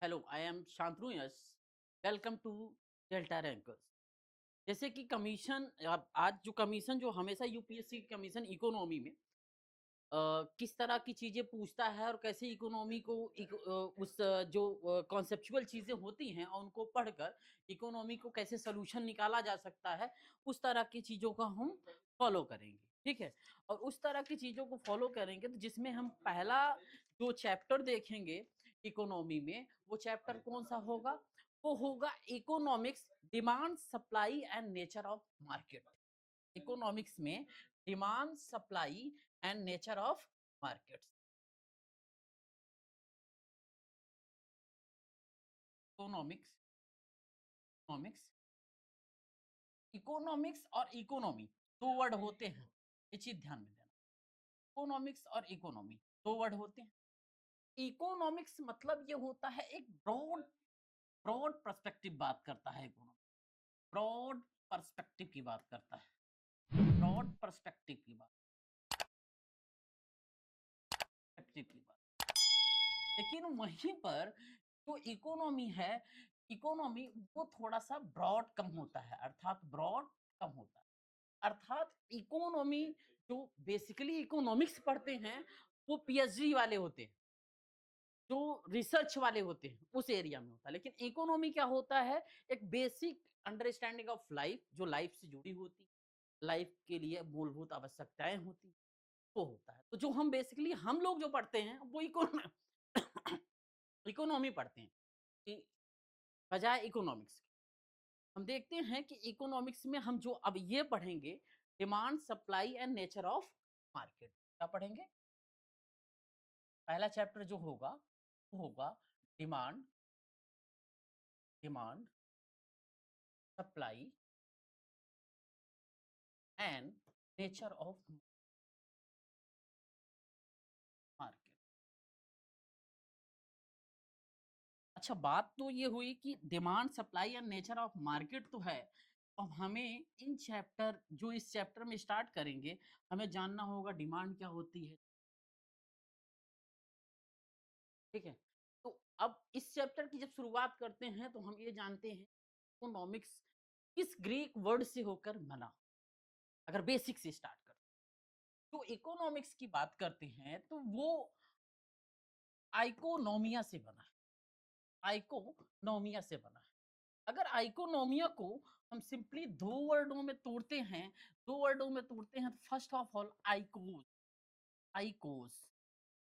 Hello, I am Shantanu yes. Welcome to Delta Rankers. जैसे कि commission, अब आज जो कमीशन जो हमेशा यूपीएससी कमीशन इकोनॉमी में किस तरह की चीजें पूछता है और कैसे इकोनॉमी को जो कॉन्सेप्चुअल चीजें होती हैं और उनको पढ़कर इकोनॉमी को कैसे सोल्यूशन निकाला जा सकता है, उस तरह की चीजों का हम फॉलो करेंगे। ठीक है। और उस तरह की चीजों को फॉलो करेंगे तो जिसमें हम पहला जो चैप्टर देखेंगे इकोनॉमी में, वो चैप्टर कौन सा होगा? वो होगा economics, demand supply and nature of market. Economics में demand supply and nature of markets. Economics economics economics और इकोनॉमी दो वर्ड होते हैं, ये चीज ध्यान में देना। इकोनॉमिक्स और इकोनॉमी दो वर्ड होते हैं। इकोनॉमिक्स मतलब ये होता है एक ब्रॉड ब्रॉड पर्सपेक्टिव बात करता है। इकोनॉमिक्स ब्रॉड पर्सपेक्टिव की बात करता है। ब्रॉड पर्सपेक्टिव की बात पर्सपेक्टिव की बात। लेकिन वहीं पर जो इकोनॉमी है, इकोनॉमी वो थोड़ा सा ब्रॉड कम होता है, अर्थात ब्रॉड कम होता है। अर्थात इकोनॉमी जो बेसिकली इकोनॉमिक्स पढ़ते हैं वो पीएचडी वाले होते हैं, जो रिसर्च वाले होते हैं उस एरिया में होता है। लेकिन इकोनॉमी क्या होता है? एक बेसिक अंडरस्टैंडिंग ऑफ लाइफ, जो लाइफ से जुड़ी होती है, लाइफ के लिए मूलभूत आवश्यकताएं होती हैं, वो होता है। तो जो हम बेसिकली हम लोग जो पढ़ते हैं वो इकोनॉमी पढ़ते हैं कि बजाय इकोनॉमिक्स के। हम देखते हैं कि इकोनॉमिक्स में हम जो अब ये पढ़ेंगे, demand supply and nature of market. क्या पढ़ेंगे? पहला चैप्टर जो होगा वो होगा demand demand supply and nature of market. अच्छा, बात तो ये हुई कि demand supply and nature of market तो है। अब हमें इन चैप्टर जो इस चैप्टर में स्टार्ट करेंगे, हमें जानना होगा डिमांड क्या होती है। ठीक है। तो अब इस चैप्टर की जब शुरुआत करते हैं तो हम ये जानते हैं इकोनॉमिक्स किस ग्रीक वर्ड से होकर बना। अगर बेसिक से स्टार्ट करते हैं तो इकोनॉमिक्स की बात करते हैं तो वो आइकोनोमिया से बना है। आइकोनोमिया से बना है। अगर आइकोनोमिया को हम सिंपली दो वर्डों में तोड़ते हैं तो फर्स्ट ऑफ ऑल आइकोस, आइकोस।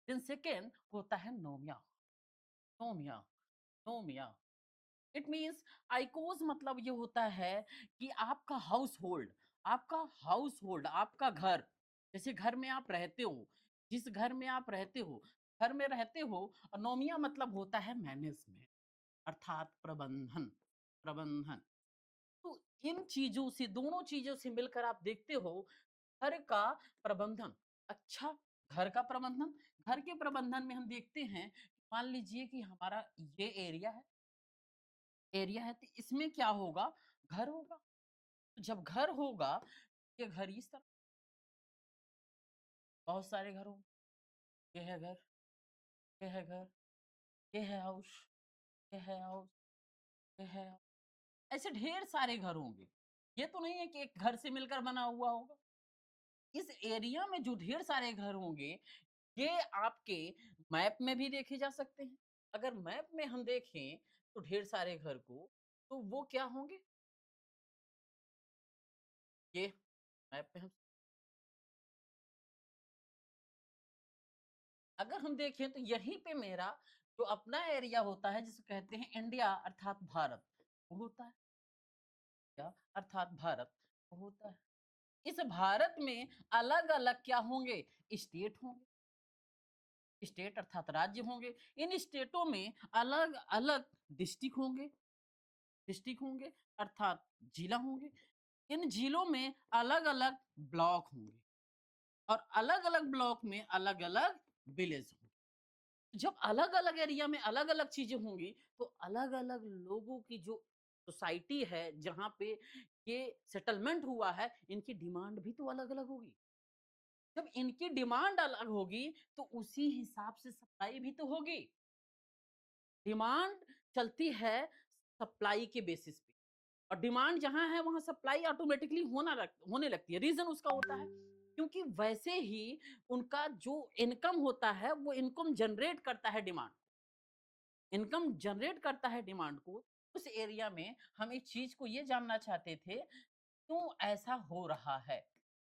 देन सेकेंड होता है नोमिया, नोमिया, नोमिया। इट मीन्स आइकोस मतलब ये होता है कि आपका हाउस होल्ड, आपका हाउस होल्ड, आपका घर। जैसे घर में आप रहते हो, जिस घर में आप रहते हो, घर में रहते हो। और नोमिया मतलब होता है मैनेजमेंट, अर्थात प्रबंधन, प्रबंधन। तो इन चीजों से, दोनों चीजों से मिलकर आप देखते हो घर का प्रबंधन। अच्छा, घर का प्रबंधन, घर के प्रबंधन में हम देखते हैं, मान लीजिए कि हमारा ये एरिया है तो इसमें क्या होगा? घर होगा। जब घर होगा, ये घर इस तरह, बहुत सारे घर होंगे। ये है घर, ये है घर, ये है हाउस, ये है हाउस, ये है house। ऐसे ढेर सारे घर होंगे। ये तो नहीं है कि एक घर से मिलकर बना हुआ होगा। इस एरिया में जो ढेर सारे घर होंगे, ये आपके मैप में भी देखे जा सकते हैं। अगर मैप में हम देखें तो ढेर सारे घर को, तो वो क्या होंगे? ये मैप में हम, अगर हम देखें तो यहीं पे मेरा जो अपना एरिया होता है जिसे कहते हैं इंडिया अर्थात भारत, वो होता है। क्या? अर्थात भारत, वो होता है। इस भारत में अलग अलग क्या होंगे? स्टेट होंगे। स्टेट अर्थात राज्य होंगे। इन स्टेटों में अलग अलग डिस्ट्रिक्ट होंगे। डिस्ट्रिक्ट होंगे अर्थात जिला होंगे। इन जिलों में अलग अलग ब्लॉक होंगे और अलग अलग ब्लॉक में अलग अलग विलेज होंगे। जब अलग अलग एरिया में अलग अलग चीजें होंगी तो अलग अलग लोगों की जो सोसाइटी है जहाँ पे ये सेटलमेंट हुआ है, इनकी डिमांड भी तो अलग अलग होगी। जब इनकी डिमांड अलग होगी तो उसी हिसाब से सप्लाई भी तो होगी। डिमांड चलती है सप्लाई के बेसिस पे और डिमांड जहाँ है वहाँ सप्लाई ऑटोमेटिकली होने लगती है। रीज़न उसका होता है क्योंकि वैसे ही उनका जो इनकम होता है वो इनकम जनरेट करता है डिमांड। इनकम जनरेट करता है डिमांड को। उस एरिया में हम एक चीज़ को ये जानना चाहते थे, क्यों ऐसा हो रहा है?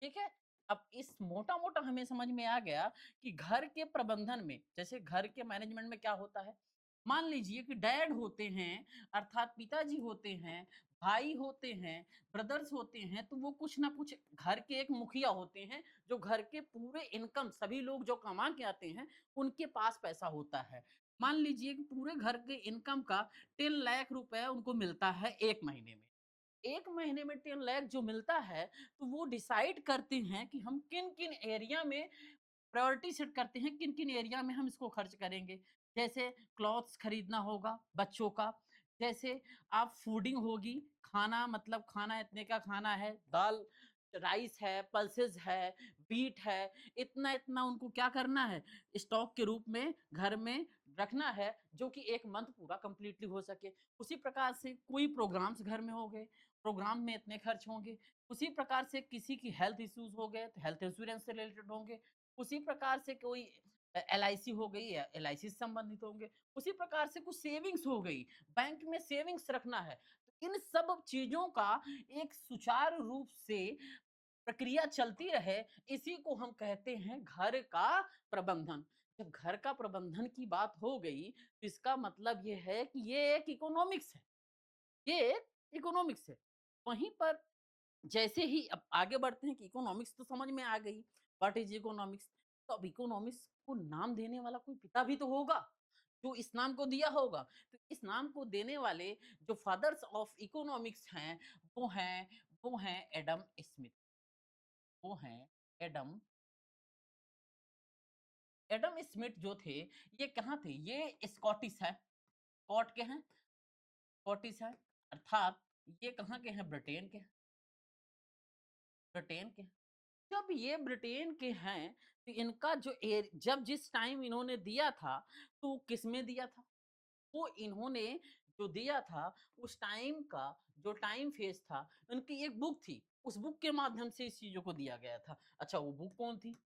ठीक है? अब इस मोटा-मोटा हमें समझ में आ गया कि घर के प्रबंधन में, जैसे घर के मैनेजमेंट में क्या होता है? मान लीजिए कि डैड होते हैं, अर्थात पिताजी होते हैं, भाई होते हैं, ब्रदर्स होते हैं, तो वो कुछ ना कुछ घर के एक मुखिया होते हैं, जो घर के पूरे इनकम सभी लोग जो कमा के आते हैं, उनके पास पैसा होता है। मान लीजिए कि पूरे घर के इनकम का 10 लाख रुपए उनको मिलता है 1 महीने में। 1 महीने में 10 लाख जो मिलता है, तो वो डिसाइड करते हैं कि हम किन-किन एरिया में प्रायोरिटी सेट करते हैं, किन-किन एरिया में हम इसको खर्च करेंगे। जैसे क्लॉथ्स खरीदना होगा बच्चों का, जैसे आप फूडिंग होगी, खाना मतलब खाना इतने का खाना है, दाल, राइस है, पल्सेस है, व्हीट है, इतना-इतना उनको क्या करना है, स्टॉक के रूप में घर में रखना है, जो कि 1 मंथ पूरा कंप्लीटली हो सके। उसी प्रकार से कोई प्रोग्राम्स घर में हो गए, प्रोग्राम में इतने खर्च होंगे। उसी प्रकार से किसी की हेल्थ इश्यूज़ हो गए, तो हेल्थ इंश्योरेंस से रिलेटेड होंगे। उसी प्रकार से कोई एलआईसी हो गई या एलआईसी से संबंधित होंगे। उसी प्रकार से कुछ सेविंग्स हो गई, बैंक में सेविंग्स रखना है। तो इन सब चीज़ों का एक सुचारू रूप से प्रक्रिया चलती रहे, इसी को हम कहते हैं घर का प्रबंधन। जब घर का प्रबंधन की बात हो गई, तो इसका मतलब ये है कि ये एक इकोनॉमिक्स है, ये एक इकोनॉमिक्स है। वहीं पर जैसे ही अब आगे बढ़ते हैं कि इकोनॉमिक्स तो समझ में आ गई, व्हाट इज़ इकोनॉमिक्स? तो अब इकोनॉमिक्स को नाम देने वाला कोई पिता भी तो होगा, जो इस नाम को दिया होगा। तो इस नाम को देने वाले जो फादर्स ऑफ इकोनॉमिक्स हैं, वो हैं वो हैं एडम स्मिथ, वो हैं एडम एडम स्मिथ जो थे, ये कहाँ थे? ये स्कॉटिश हैं, स्कॉट के हैं, स्कॉटिश हैं, अर्थात ये कहाँ के हैं? ब्रिटेन के हैं, ब्रिटेन के हैं। जब ये ब्रिटेन के हैं, तो इनका जो जब जिस टाइम इन्होंने दिया था, तो किसमें दिया था? वो इन्होंने जो दिया था, उस टाइम का जो टाइम फेज़ था, उनकी एक बुक थी, उस बुक के माध्यम से इस चीज़ों को दिया गया था। अच्छा वो बुक कौन थी?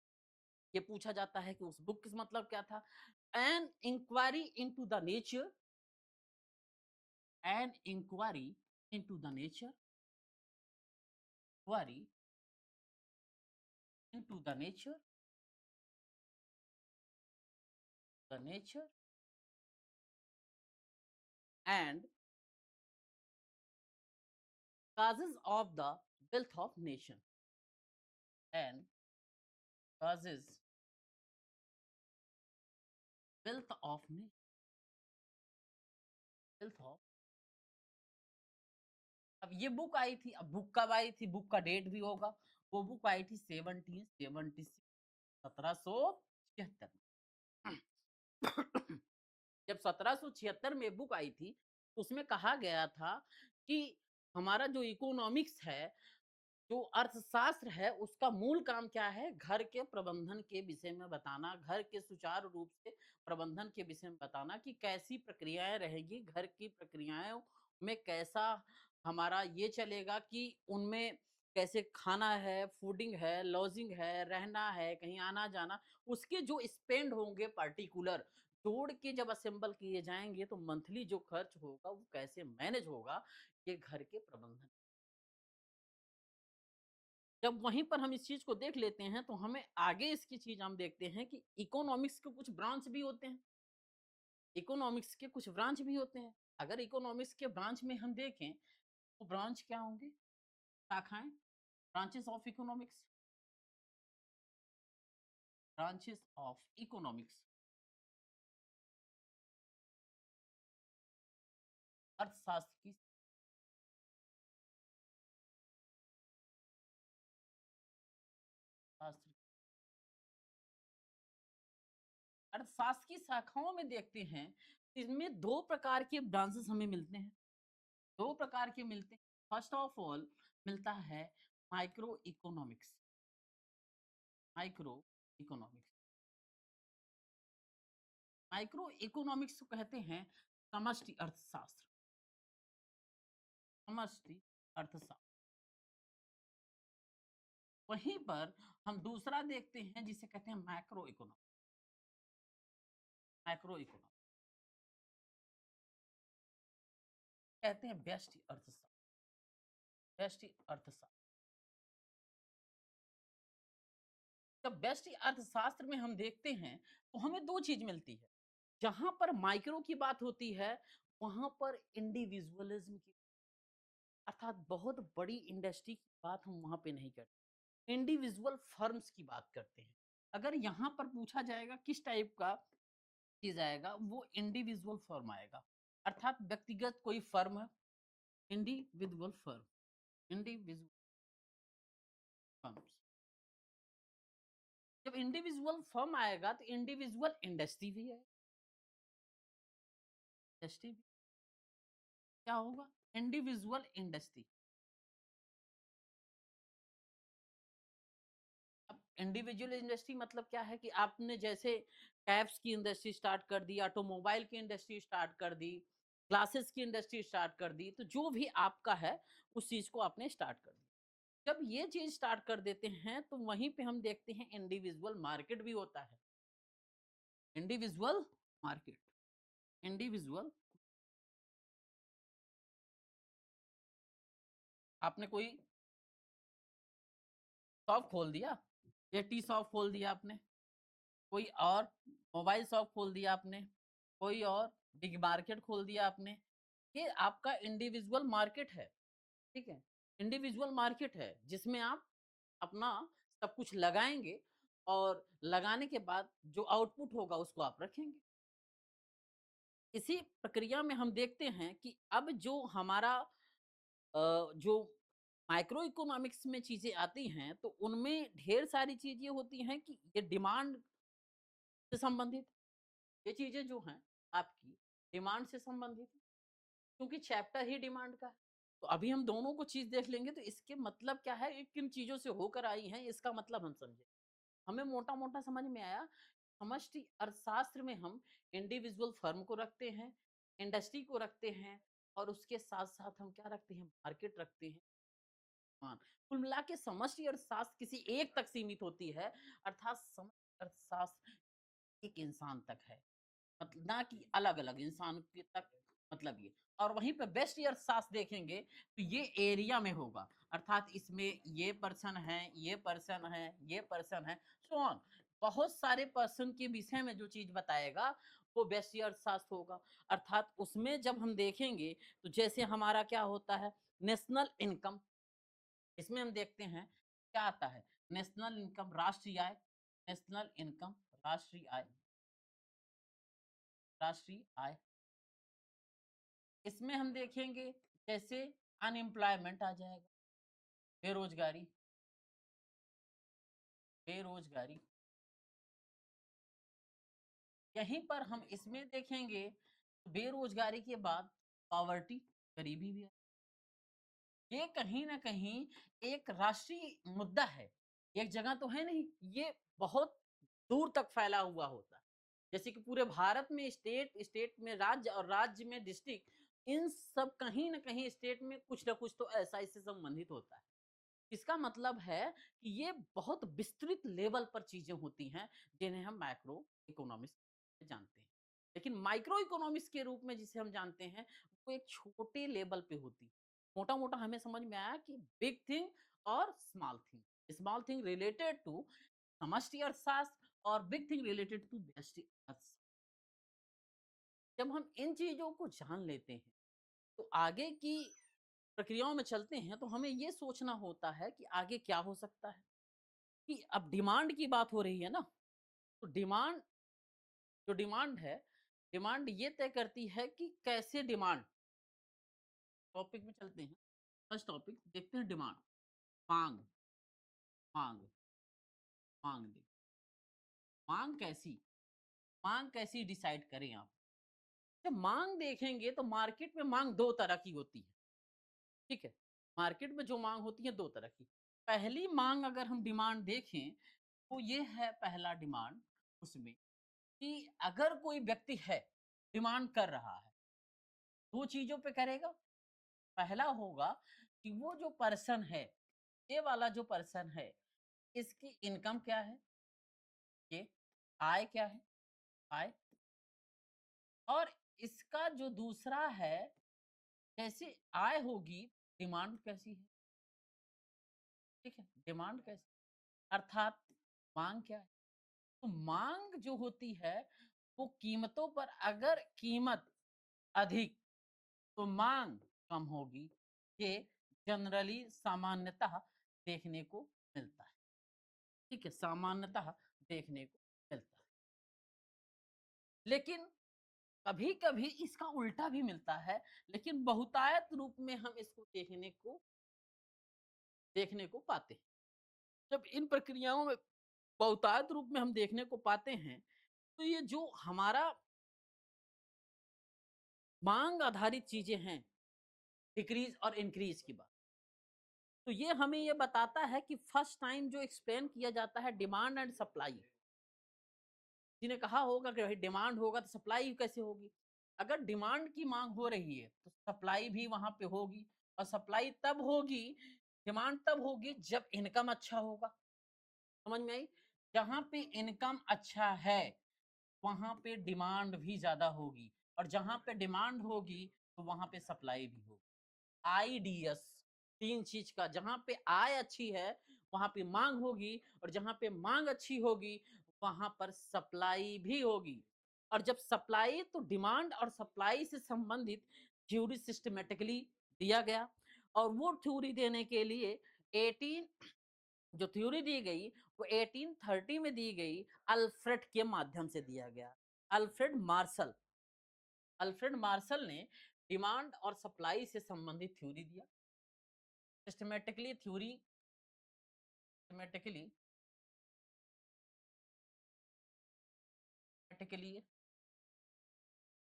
ये पूछा जाता है कि उस बुक किस मतलब क्या था? An inquiry into the nature an inquiry into the nature query into the nature and causes of the wealth of nation and causes wealth of wealth of अब ये बुक आई थी, अब बुक कब आई थी, बुक का डेट भी होगा। वो बुक आई थी 1776 1776 जब 1776 में बुक आई थी, उसमें कहा गया था कि हमारा जो इकोनॉमिक्स है, जो अर्थशास्त्र है, उसका मूल काम क्या है? घर के प्रबंधन के विषय में बताना, घर के सुचारू रूप से प्रबंधन के विषय में बताना कि कैसी प्रक्रियाएँ रहेंगी, घर की प्रक्रियाओं में कैसा हमारा ये चलेगा कि उनमें कैसे खाना है, फूडिंग है, लॉजिंग है, रहना है, कहीं आना-जाना, उसके जो स्पेंड होंगे पार्टिकुलर, जोड़ के जब असेंबल किए जाएँगे, तो मंथली जो खर्च होगा, वो कैसे मैनेज होगा, ये घर के प्रबंधन। जब वहीं पर हम इस चीज़ को देख लेते हैं, तो हमें आगे इसकी चीज़ हम देखते हैं कि इकोनॉमिक्स के कुछ ब्रांच भी होते हैं। इकोनॉमिक्स के कुछ ब्रांच भी होते हैं। अगर इकोनॉमिक्स के ब्रांच में हम देखें, तो ब्रांच क्या होंगे? शाखाएँ, branches of economics, branches of economics, अर्थशास्त्र की शास्त्र अर्थशास्त्र की शाखाओं में देखते हैं, इसमें 2 प्रकार के ब्रांचेस हमें मिलते हैं। 2 प्रकार के मिलते हैं। फर्स्ट ऑफ ऑल मिलता है micro economics, micro economics. Micro economics को कहते हैं समष्टि अर्थशास्त्र, समष्टि अर्थशास्त्र। वहीं पर हम दूसरा देखते हैं जिसे कहते हैं मैक्रो इकोनॉमी, मैक्रो इकोनॉमी कहते हैं व्यष्टि अर्थशास्त्र, व्यष्टि अर्थशास्त्र। जब व्यष्टि अर्थशास्त्र में हम देखते हैं तो हमें 2 चीज़ मिलती है। जहाँ पर माइक्रो की बात होती है, वहाँ पर इंडिविजुअलिज़्म की, अर्थात बहुत बड़ी इंडस्ट्री की बात हम वहाँ पे नहीं करते। इंडिविजुअल फर्म्स की बात करते हैं। अगर यहाँ पर पूछा जाएगा किस टाइप का चीज़ आएगा, वो इंडिविजुअल फर्म आएगा। अर्थात व्यक्तिगत कोई फर्म है, इंडिविजुअल फर्म, इंडिविजुअल फर्म्स। जब इंडिविजुअल फर्म आएगा तो इंडिविजुअल इंडस्ट्री भी है, इंडस्ट्री भी क्या होगा? Individual industry. अब इंडिविजुअल इंडस्ट्री मतलब क्या है कि आपने जैसे कैब्स की इंडस्ट्री स्टार्ट कर दी, ऑटोमोबाइल की इंडस्ट्री स्टार्ट कर दी, ग्लासेस की इंडस्ट्री स्टार्ट कर दी, तो जो भी आपका है उस चीज़ को आपने स्टार्ट कर दिया। जब ये चीज़ स्टार्ट कर देते हैं तो वहीं पे हम देखते हैं इंडिविजुअल मार्केट भी होता है। इंडिविजुअल मार्केट, इंडिविजुअल, आपने कोई शॉप खोल दिया, ये टी शॉप खोल दिया आपने, कोई और मोबाइल शॉप खोल दिया आपने, कोई और बिग मार्केट खोल दिया आपने। ये आपका इंडिविजुअल मार्केट है, ठीक है? इंडिविजुअल मार्केट है जिसमें आप अपना सब कुछ लगाएँगे और लगाने के बाद जो आउटपुट होगा उसको आप रखेंगे। इसी प्रक्रिया में हम देखते हैं कि अब जो हमारा जो माइक्रो इकोनॉमिक्स में चीज़ें आती हैं, तो उनमें ढेर सारी चीज़ें होती हैं कि ये डिमांड से संबंधित, ये चीज़ें जो हैं आपकी डिमांड से संबंधित हैं, क्योंकि चैप्टर ही डिमांड का है। तो अभी हम दोनों को चीज़ देख लेंगे तो इसके मतलब क्या है, ये किन चीज़ों से होकर आई हैं, इसका मतलब हम समझें। हमें मोटा-मोटा समझ में आया, समष्टि अर्थशास्त्र में हम इंडिविजुअल फर्म को रखते हैं, इंडस्ट्री को रखते हैं और उसके साथ-साथ हम क्या रखते हैं, मार्केट रखते हैं। हाँ, कुल मिला के समष्टि अर्थशास्त्र किसी एक तक सीमित होती है, अर्थात समष्टि अर्थशास्त्र एक इंसान तक है। ना कि अलग-अलग इंसान के तक, मतलब ये। और वहीं पे बेस्ट अर्थशास्त्र देखेंगे तो ये एरिया में होगा, अर्थात इसमें ये पर्सन है, ये पर्सन है, ये पर्सन है, सो ऑन। बहुत सारे पर्सन के विषय में जो चीज़ बताएगा वो बेस्ट अर्थशास्त्र होगा। अर्थात उसमें जब हम देखेंगे तो जैसे हमारा क्या होता है, नेशनल इनकम, इसमें हम देखते हैं क्या आता है, नेशनल इनकम, राष्ट्रीय आय, नेशनल इनकम, राष्ट्रीय आय, राष्ट्रीय आय। इसमें हम देखेंगे जैसे अनएम्प्लॉयमेंट आ जाएगा, बेरोजगारी, बेरोजगारी। यहीं पर हम इसमें देखेंगे बेरोजगारी के बाद पॉवर्टी, गरीबी भी है। ये कहीं न कहीं एक राष्ट्रीय मुद्दा है। एक जगह तो है नहीं, ये बहुत दूर तक फैला हुआ होता है। जैसे कि पूरे भारत में स्टेट, स्टेट में राज्य और राज्य में डिस्ट्रिक्ट, इन सब कहीं न कहीं स्टेट में कुछ न कुछ तो ऐसा इससे संबंधित होता है। इसका मतलब है कि ये बहुत विस्तृत लेवल पर चीज़ें होती हैं, जिन्हें हम मैक्रो इकोनॉमिक्स जानते हैं। लेकिन माइक्रो इकोनॉमिक्स के रूप में जिसे हम जानते हैं, वो एक छोटे लेवल पे होती है। मोटा-मोटा हमें समझ में आया कि बिग थिंग और small thing. Small thing related to समष्टि अर्थशास्त्र और बिग थिंग रिलेटेड टू व्यष्टि अर्थशास्त्र। जब हम इन चीज़ों को जान लेते हैं, तो आगे की प्रक्रियाओं में चलते हैं, तो हमें ये सोचना होता है कि आगे क्या हो सकता है? कि अब डिमांड की बात हो रही है ना, तो डिमांड, जो डिमांड है, डिमांड ये तय करती है कि कैसे डिमांड, टॉपिक में चलते हैं। फर्स्ट टॉपिक देखते हैं, डिमांड, माँग, माँग, माँग देखिए, माँग कैसी, माँग कैसी डिसाइड करें आप? जब माँग देखेंगे तो मार्केट में माँग 2 तरह की होती है, ठीक है? मार्केट में जो माँग होती है 2 तरह की। पहली माँग अगर हम डिमांड देखें, तो ये है पहला डिमांड उसमें कि अगर कोई व्यक्ति है, डिमांड कर रहा है, 2 चीज़ों पे करेगा। पहला होगा कि वो जो पर्सन है, ये वाला जो पर्सन है, इसकी इनकम क्या है? ये आय क्या है? आय। और इसका जो दूसरा है, जैसे आय होगी, डिमांड कैसी है? ठीक है? डिमांड कैसी? अर्थात माँग क्या है? तो माँग जो होती है, वो कीमतों पर अगर कीमत अधिक, तो माँग कम होगी। ये जनरली सामान्यतः देखने को मिलता है। ठीक है? सामान्यतः देखने को मिलता है। लेकिन कभी-कभी इसका उल्टा भी मिलता है, लेकिन बहुतायत रूप में हम इसको देखने को पाते हैं। जब इन प्रक्रियाओं में बहुतायत रूप में हम देखने को पाते हैं, तो ये जो हमारा माँग आधारित चीज़ें हैं, डिक्रीज़ और इंक्रीज़ की बात। तो ये हमें ये बताता है कि फर्स्ट टाइम जो एक्सप्लेन किया जाता है डिमांड एंड सप्लाई। जिन्हें कहा होगा कि भाई डिमांड होगा तो सप्लाई कैसे होगी? अगर डिमांड की माँग हो रही है, तो सप्लाई भी वहाँ पे होगी और सप्लाई तब होगी, डिमांड तब होगी जब इनकम अच्छा होगा। समझ में आई? जहाँ पे इनकम अच्छा है, वहाँ पे डिमांड भी ज़्यादा होगी और जहाँ पे डिमांड होगी, तो वहाँ पे सप्लाई भी होगी। आईडीएस 3 चीज़ का, जहाँ पे आय अच्छी है, वहाँ पे माँग होगी और जहाँ पे माँग अच्छी होगी, वहाँ पर सप्लाई भी होगी। और जब सप्लाई तो डिमांड और सप्लाई से संबंधित थ्योरी सिस्टमैटिकली दिया गया और वो थ्योरी देने के लिए 18 जो थ्योरी दी गई, वो 1830 में दी गई, अल्फ्रेड के माध्यम से दिया गया। अल्फ्रेड मार्शल अल्फ्रेड मार्शल ने डिमांड और सप्लाई से संबंधित थ्योरी दिया। सिस्टमैटिकली सिस्टमैटिकली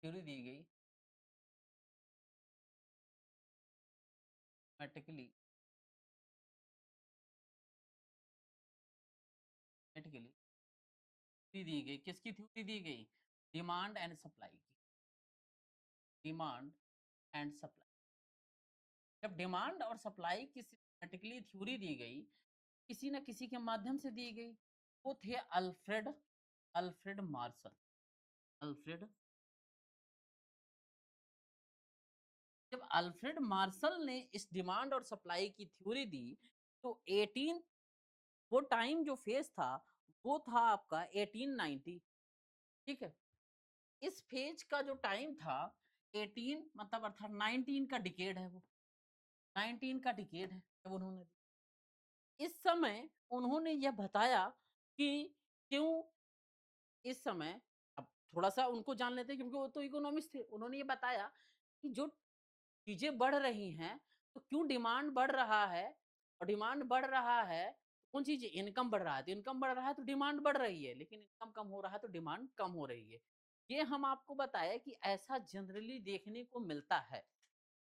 थ्योरी दी गई, सिस्टमैटिकली सिस्टमैटिकली थ्योरी दी गई। किसकी थ्योरी दी गई? डिमांड एंड सप्लाई की। Demand and supply. जब डिमांड और सप्लाई की सिस्टमैटिकली थ्योरी दी गई, किसी न किसी के माध्यम से दी गई। वो थे अल्फ्रेड अल्फ्रेड मार्शल। अल्फ्रेड जब अल्फ्रेड मार्शल ने इस डिमांड और सप्लाई की थ्योरी दी, तो 18 वो टाइम जो फेज था, वो था आपका 1890। ठीक है? इस फेज का जो टाइम था 18 मतलब अर्थात 19 का डिकेड है वो। 19 का डिकेड है जब उन्होंने इस समय उन्होंने यह बताया कि क्यों इस समय, अब थोड़ा-सा उनको जान लेते हैं क्योंकि वो तो इकोनॉमिस्ट थे। उन्होंने ये बताया कि जो चीज़ें बढ़ रही हैं, तो क्यों डिमांड बढ़ रहा है और डिमांड बढ़ रहा है, कौन चीज़ इनकम बढ़ रहा है, तो इनकम बढ़ रहा है तो डिमांड बढ़ रही है, लेकिन इनकम कम हो रहा है तो डिमांड कम हो रही है। ये हम आपको बताएँ कि ऐसा जनरली देखने को मिलता है,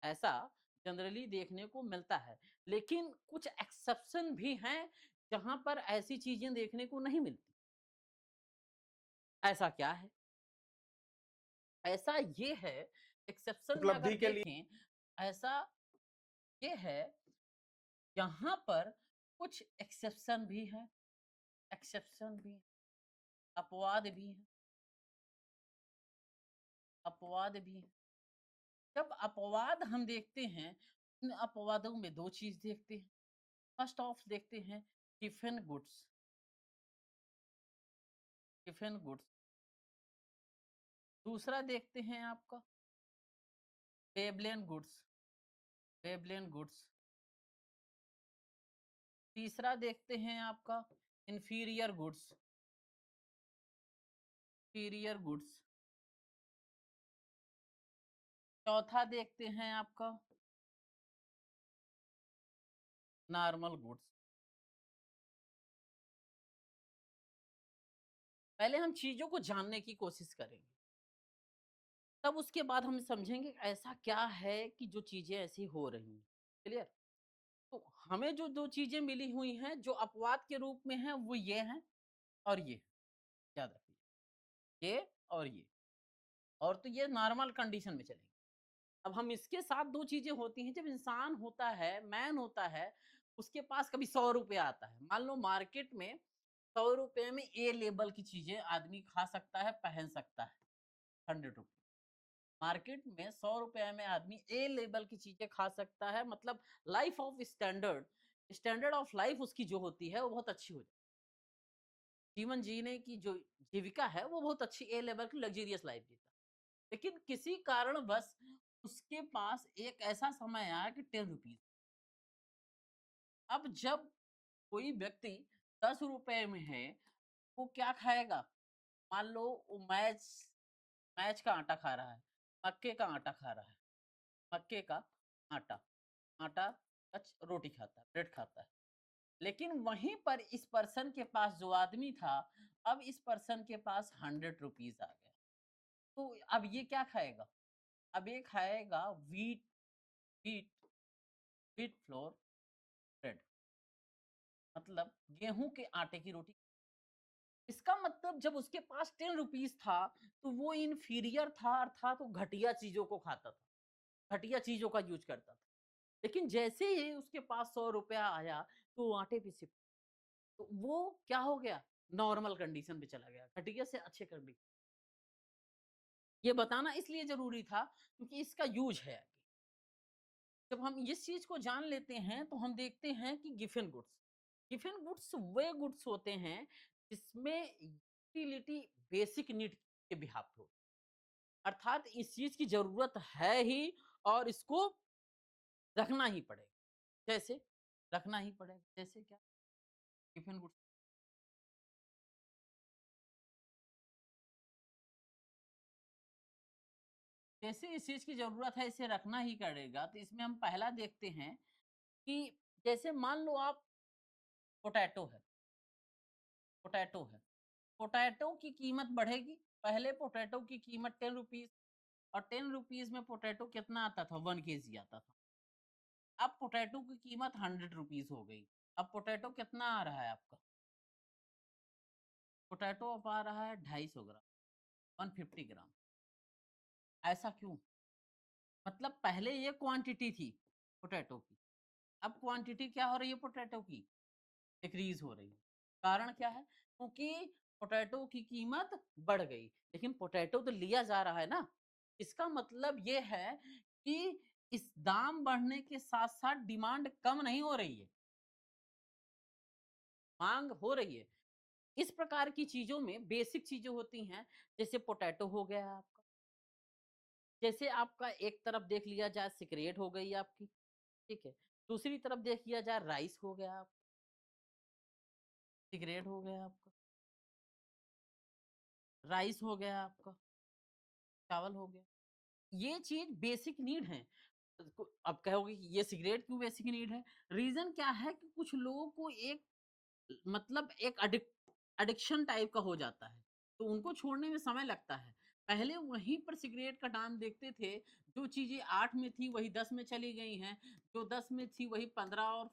ऐसा जनरली देखने को मिलता है। लेकिन कुछ एक्सेप्शन भी हैं, जहाँ पर ऐसी चीज़ें देखने को नहीं मिलती। ऐसा क्या है? ऐसा ये है, एक्सेप्शन में अगर उपलब्धि के लिए देखें, ऐसा ये है, यहाँ पर कुछ एक्सेप्शन भी हैं, एक्सेप्शन भी हैं, अपवाद भी हैं, अपवाद भी हैं। जब अपवाद हम देखते हैं, इन अपवादों में 2 चीज़ देखते हैं। फर्स्ट ऑफ देखते हैं टिफ़िन गुड्स, टिफ़िन गुड्स। दूसरा देखते हैं आपका पेबलेन गुड्स, पेबलेन गुड्स। तीसरा देखते हैं आपका इंफीरियर गुड्स, इंफीरियर गुड्स। चौथा देखते हैं आपका नॉर्मल गुड्स। पहले हम चीज़ों को जानने की कोशिश करेंगे, तब उसके बाद हम समझेंगे ऐसा क्या है कि जो चीज़ें ऐसी हो रही हैं। क्लियर? तो हमें जो 2 चीज़ें मिली हुई हैं, जो अपवाद के रूप में हैं, वो ये हैं और ये, याद रखिए। ये और ये, और तो ये नॉर्मल कंडीशन में चलेंगे। अब हम इसके साथ 2 चीज़ें होती हैं, जब इंसान होता है, मैन होता है, उसके पास कभी ₹100 आता है। मान लो मार्केट में ₹100 में ए लेबल की चीज़ें आदमी खा सकता है, पहन सकता है, ₹100। मार्केट में ₹100 में आदमी ए लेबल की चीज़ें खा सकता है, मतलब life of standard, standard of life उसकी जो होती है, वो बहुत अच्छी हो जाती है। जीवन जीने की जो जीविका है, वो बहुत अच्छी ए लेवल की लग्ज़रियस लाइफ़ जीता है। लेकिन किसी कारणवश उसके पास एक ऐसा समय आया कि ₹10। अब जब कोई व्यक्ति ₹10 में है, वो क्या खाएगा? मान लो वो मैच का आटा खा रहा है, मक्के का आटा खा रहा है, मक्के का आटा, आटा रोटी खाता है, ब्रेड खाता है। लेकिन वहीं पर इस पर्सन के पास जो आदमी था, अब इस पर्सन के पास ₹100 आ गया। तो अब ये क्या खाएगा? अब ये खाएगा व्हीट व्हीट फ्लोर ब्रेड, मतलब गेहूँ के आटे की रोटी। इसका मतलब जब उसके पास ₹10 था, तो वो इन्फीरियर था, अर्थात वो घटिया चीज़ों को खाता था, घटिया चीज़ों का यूज़ करता था। लेकिन जैसे ही उसके पास ₹100 आया, तो वो आटे पे शिफ्ट, तो वो क्या हो गया? नॉर्मल कंडीशन पे चला गया, घटिया से अच्छे ये बताना इसलिए ज़रूरी था, क्योंकि इसका यूज़ है। जब हम इस चीज़ को जान लेते हैं, तो हम देखते हैं कि गिवन गुड्स वे गुड्स होते हैं, जिसमें यूटिलिटी बेसिक नीड के बिहाफ पे हो। अर्थात इस चीज़ की ज़रूरत है ही और इसको रखना ही पड़ेगा। जैसे रखना ही पड़ेगा, जैसे क्या? गिवन गुड्स जैसे इस चीज़ की ज़रूरत है, इसे रखना ही पड़ेगा, तो इसमें हम पहला देखते हैं कि जैसे मान लो आप पोटैटो है पोटैटो है। पोटैटो की कीमत बढ़ेगी। पहले पोटैटो की कीमत ₹10 और ₹10 में पोटैटो कितना आता था? 1 केजी आता था। अब पोटैटो की कीमत ₹100 हो गई। अब पोटैटो कितना आ रहा है आपका? पोटैटो अब आ रहा है 250 ग्राम, 150 ग्राम। ऐसा क्यों? मतलब पहले ये क्वांटिटी थी पोटैटो की। अब क्वांटिटी क्या हो रही है पोटैटो की? डिक्रीज़ हो रही है। कारण क्या है? क्योंकि पोटैटो की कीमत बढ़ गई, लेकिन पोटैटो तो लिया जा रहा है ना। इसका मतलब ये है कि इस दाम बढ़ने के साथ-साथ डिमांड कम नहीं हो रही है, माँग हो रही है। इस प्रकार की चीज़ों में बेसिक चीज़ें होती हैं, जैसे पोटैटो हो गया आपका, जैसे आपका एक तरफ देख लिया जाए सिगरेट हो गई आपकी, ठीक है? दूसरी तरफ देख लिया जाए राइस हो गया, सिगरेट हो गया आपका, राइस हो गया आपका, चावल हो गया। ये चीज़ बेसिक नीड है। अब कहोगे कि ये सिगरेट क्यों बेसिक नीड है? रीज़न क्या है कि कुछ लोगों को एक मतलब एक एडिक्शन टाइप का हो जाता है, तो उनको छोड़ने में समय लगता है। पहले वहीं पर सिगरेट का दाम देखते थे, जो चीज़ें 8 में थी वही 10 में चली गई हैं, जो 10 में थी वही 15 और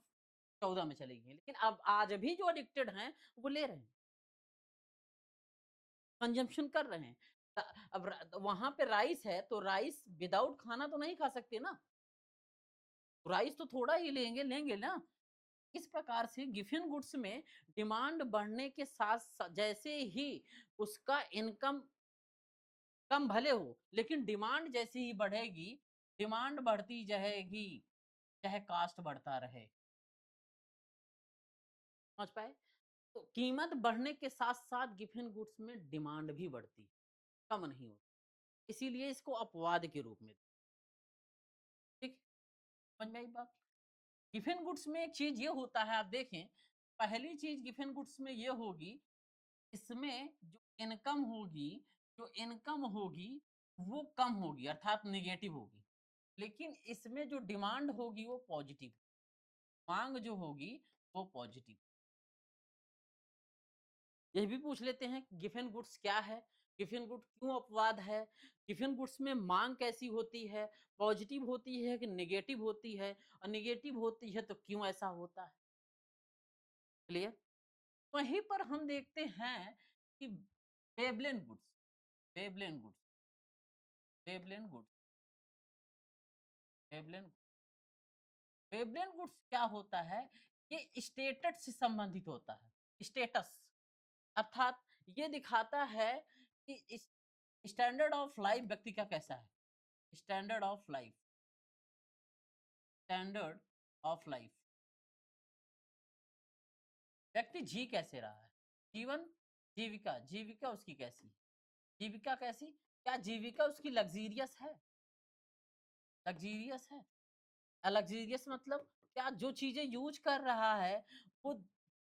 14 में चली गई हैं। लेकिन अब आज भी जो एडिक्टेड हैं, वो ले रहे हैं, कंज़म्पशन कर रहे हैं। अ, अब वहाँ पे राइस है, तो राइस विदाउट खाना तो नहीं खा सकते ना। राइस तो थोड़ा ही लेंगे लेंगे ना। इस प्रकार से गिफिन गुड्स में डिमांड बढ़ने के साथ जैसे ही उसका इनकम कम भले हो, लेकिन डिमांड जैसे ही बढ़ेगी, डिमांड बढ़ती जाएगी, चाहे कास्ट बढ़ता रहे। समझ पाए? तो कीमत बढ़ने के साथ-साथ गिफिन गुड्स में डिमांड भी बढ़ती है, कम नहीं होती। इसीलिए इसको अपवाद के रूप में, ठीक, समझ में आई बात? गिफिन गुड्स में एक चीज़ ये होता है, आप देखें, पहली चीज़ गिफिन गुड्स में ये होगी, इसमें जो इनकम होगी, वो कम होगी, अर्थात नेगेटिव होगी। लेकिन इसमें जो डिमांड होगी वो पॉजिटिव, माँग जो होगी वो पॉजिटिव। ये भी पूछ लेते हैं गिवन गुड्स क्या है? गिवन गुड क्यों अपवाद है? गिवन गुड्स में माँग कैसी होती है? पॉजिटिव होती है कि नेगेटिव होती है? और नेगेटिव होती है तो क्यों ऐसा होता है? क्लियर? वहीं पर हम देखते हैं कि Veblen goods Veblen goods Veblen goods wavelength wavelength goods क्या होता है? ये स्टेटस से संबंधित होता है। स्टेटस अर्थात ये दिखाता है कि इस स्टैंडर्ड ऑफ लाइफ व्यक्ति का कैसा है। Standard of life, standard of life व्यक्ति जी कैसे रहा है। जीवन, जीविका, जीविका उसकी कैसी है? जीविका कैसी? क्या जीविका उसकी लग्जीरियस है? लग्जीरियस है। लग्जीरियस मतलब क्या जो चीजें यूज कर रहा है वो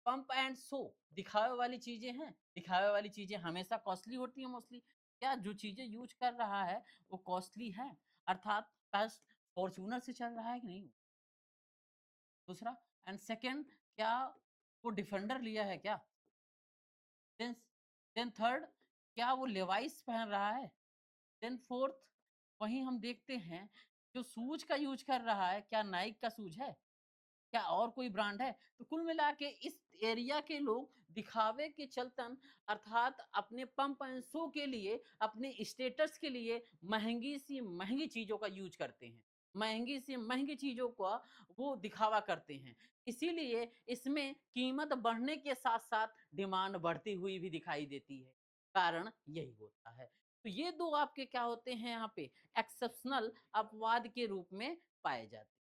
पंप एंड शो दिखावे वाली चीजें हैं? दिखावे वाली चीजें हमेशा कॉस्टली होती है मोस्टली। क्या जो चीजें यूज कर रहा है वो कॉस्टली है? अर्थात फर्स्ट फॉर्च्यूनर से चल रहा है कि नहीं? दूसरा एंड सेकंड, क्या वो डिफेंडर लिया है क्या? देन देन थर्ड, क्या वो लेवाइस पहन रहा है? देन फोर्थ, वहीं हम देखते हैं जो शूज का यूज कर रहा है क्या नाइक का शूज है? क्या और कोई ब्रांड है? तो कुल मिला के इस एरिया के लोग दिखावे के चलतन अर्थात अपने पंप एंड शो के लिए, अपने स्टेटस के लिए महंगी सी महंगी चीजों का यूज करते हैं। महंगी से महंगी चीजों का वो दिखावा करते हैं। इसीलिए इसमें कीमत बढ़ने के साथ साथ डिमांड बढ़ती हुई भी दिखाई देती है। कारण यही होता है। तो ये दो आपके क्या होते हैं यहाँ पे एक्सेप्शनल अपवाद के रूप में पाए जाते हैं।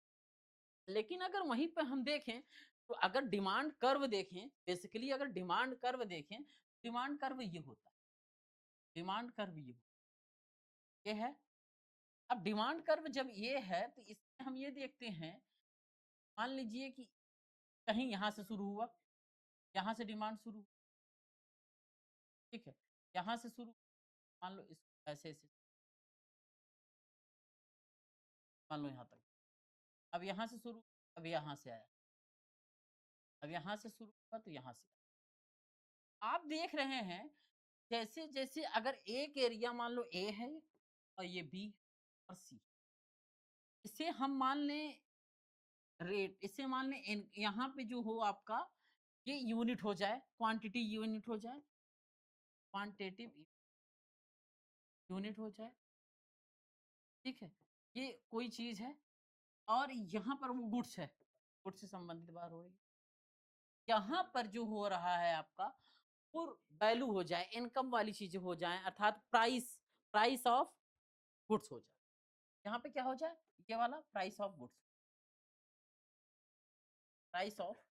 लेकिन अगर वहीं पे हम देखें तो अगर डिमांड कर्व देखें, बेसिकली अगर डिमांड कर्व देखें, डिमांड कर्व ये होता है। डिमांड कर्व ये है। अब डिमांड कर्व जब ये है तो इसमें हम ये देखते हैं, मान लीजिए कि कहीं यहाँ से शुरू हुआ, यहाँ से डिमांड शुरू हुई, ठीक है, यहाँ से शुरू, मान लो इस ऐसे ऐसे, मान लो यहाँ तक, अब यहाँ से शुरू, अब यहाँ से आया, अब यहाँ से शुरू हुआ तो यहाँ से आया। आप देख रहे हैं जैसे जैसे अगर एक एरिया मान लो ए है और ये बी और सी, इसे हम मान लें रेट, इसे मान लें यहाँ पे जो हो आपका ये यूनिट हो जाए, क्वांटिटी यूनिट हो जाए, क्वांटिटिव यूनिट हो जाए, ठीक है, ये कोई चीज है और यहाँ पर वो गुड्स है, गुड्स से संबंधित बात हो रही है। यहाँ पर जो हो रहा है आपका वो वैल्यू हो जाए, इनकम वाली चीजें हो जाए, अर्थात प्राइस, प्राइस ऑफ गुड्स हो जाए। यहाँ पे क्या हो जाए, ये वाला price of goods, price of,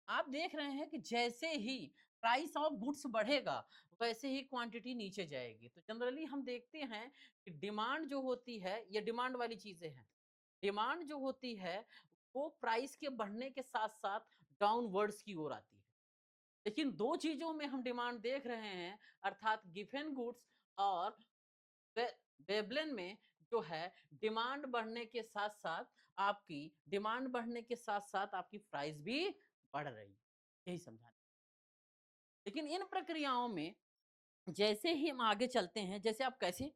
आप देख रहे हैं कि जैसे ही प्राइस ऑफ गुड्स बढ़ेगा वैसे ही क्वांटिटी नीचे जाएगी। तो जनरली हम देखते हैं कि डिमांड जो होती है, ये डिमांड वाली चीजें हैं, डिमांड जो होती है वो प्राइस के बढ़ने के साथ साथ डाउनवर्ड्स की ओर आती है। लेकिन दो चीजों में हम डिमांड देख रहे हैं, अर्थात गिफेन गुड्स और वेबलेन में जो है डिमांड बढ़ने के साथ साथ आपकी, डिमांड बढ़ने के साथ साथ आपकी प्राइस भी बढ़ रही है, यही समझाना। लेकिन इन प्रक्रियाओं में जैसे ही हम आगे चलते हैं, जैसे आप कैसे,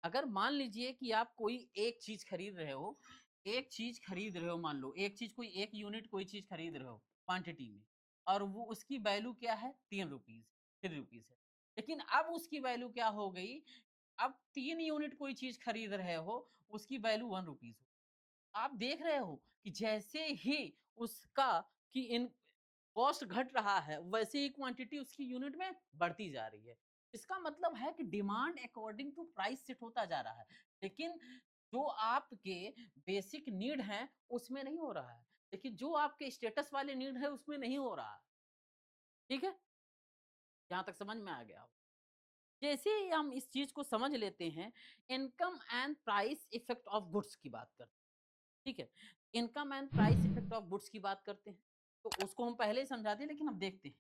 अगर मान लीजिए कि आप कोई एक चीज खरीद रहे हो, एक चीज खरीद रहे हो, मान लो एक चीज, कोई एक यूनिट कोई चीज खरीद रहे हो क्वांटिटी में, और वो उसकी वैल्यू क्या है, 3 रुपीज, 3 रुपीज है। लेकिन अब उसकी वैल्यू क्या हो गई, अब 3 यूनिट कोई चीज खरीद रहे हो, उसकी वैल्यू 1 रुपीज हो। आप देख रहे हो कि जैसे ही उसका कि इन कॉस्ट घट रहा है वैसे ही क्वांटिटी उसकी यूनिट में बढ़ती जा रही है। इसका मतलब है कि demand according to price set होता जा रहा है, लेकिन जो आपके बेसिक नीड हैं उसमें नहीं हो रहा है, लेकिन जो आपके स्टेटस वाले नीड है उसमें नहीं हो रहा है। ठीक है, यहाँ तक समझ में आ गया हो। जैसे ही हम इस चीज को समझ लेते हैं, income and price effect of goods की बात करते हैं। ठीक है, income and price effect of goods की बात करते हैं, तो उसको हम पहले ही समझा दिए, लेकिन अब देखते हैं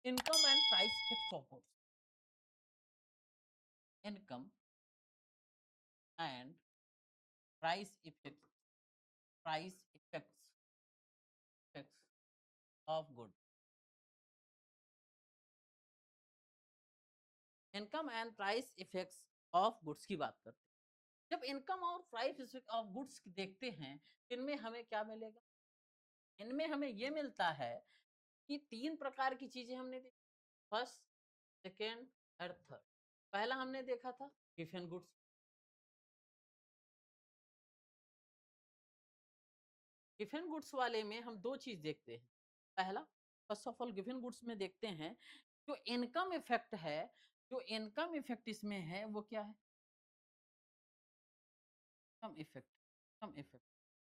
income and price effect of goods. Income and price effect, price effects of good, income and price effects of goods की बात करते हैं। जब इनकम और प्राइस इफेक्ट ऑफ गुड्स देखते हैं, इनमें हमें क्या मिलेगा, इनमें हमें ये मिलता है कि 3 प्रकार की चीजें हमने देखी, फर्स्ट, सेकेंड और थर्ड। पहला हमने देखा था गिवन गुड्स, गिवन गुड्स वाले में हम 2 चीज़ देखते हैं। पहला, first of all given goods में देखते हैं, जो इनकम इफ़ेक्ट है, जो इनकम इफ़ेक्ट इसमें है वो क्या है? Income effect, income effect.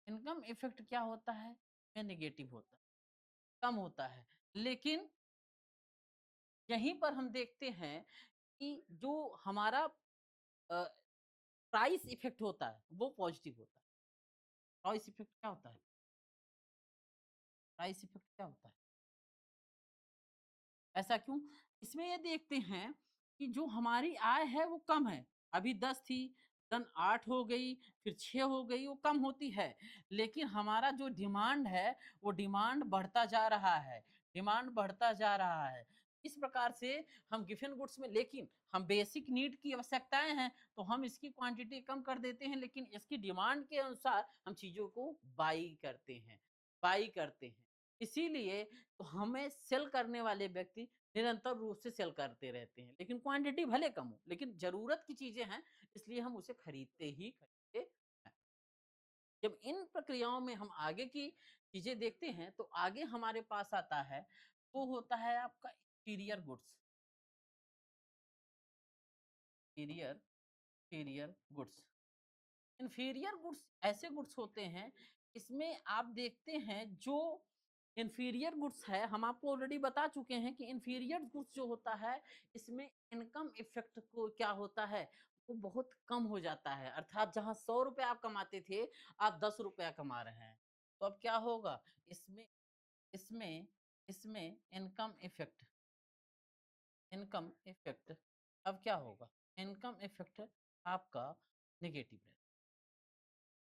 Income effect क्या होता है? ये नेगेटिव होता है, कम होता है। लेकिन यहीं पर हम देखते हैं कि जो हमारा अ, प्राइस इफ़ेक्ट होता है, वो पॉज़िटिव होता है। प्राइस इफ़ेक्ट क्या होता है? प्राइस इफ़ेक्ट क्या होता है? ऐसा क्यों? इसमें ये देखते हैं कि जो हमारी आय है वो कम है। अभी 10 थी, देन 8 हो गई, फिर 6 हो गई, वो कम होती है। लेकिन हमारा जो डिमांड है, वो डिमांड बढ़ता जा रहा है, डिमांड बढ़ता जा रहा है। इस प्रकार से हम गिवन गुड्स में, लेकिन हम बेसिक नीड की आवश्यकताएँ हैं, तो हम इसकी क्वांटिटी कम कर देते हैं, लेकिन इसकी डिमांड के अनुसार हम चीज़ों को बाई करते हैं। इसीलिए तो हमें सेल करने वाले व्यक्ति निरंतर रूप से सेल करते रहते हैं, लेकिन क्वांटिटी भले कम हो, लेकिन ज़रूरत की चीज़ें हैं, इसलिए हम उसे खरीदते हैं। जब इन प्रक्रियाओं में हम आगे की चीज़ें देखते हैं, तो आगे हमारे पास आता है, वो होता है आपका interior goods, interior interior goods. Inferior goods ऐसे गुड्स होते हैं, इसमें आप देखते हैं जो इन्फीरियर गुड्स है, हम आपको ऑलरेडी बता चुके हैं कि इन्फीरियर गुड्स जो होता है, इसमें इनकम इफेक्ट को क्या होता है, वो बहुत कम हो जाता है। अर्थात जहाँ 100 रुपए आप कमाते थे, आप 10 रुपया कमा रहे हैं। तो अब क्या होगा? इसमें इसमें इसमें इनकम इफेक्ट अब क्या होगा? इनकम इफेक्ट आपका नेगेटिव रहेगा।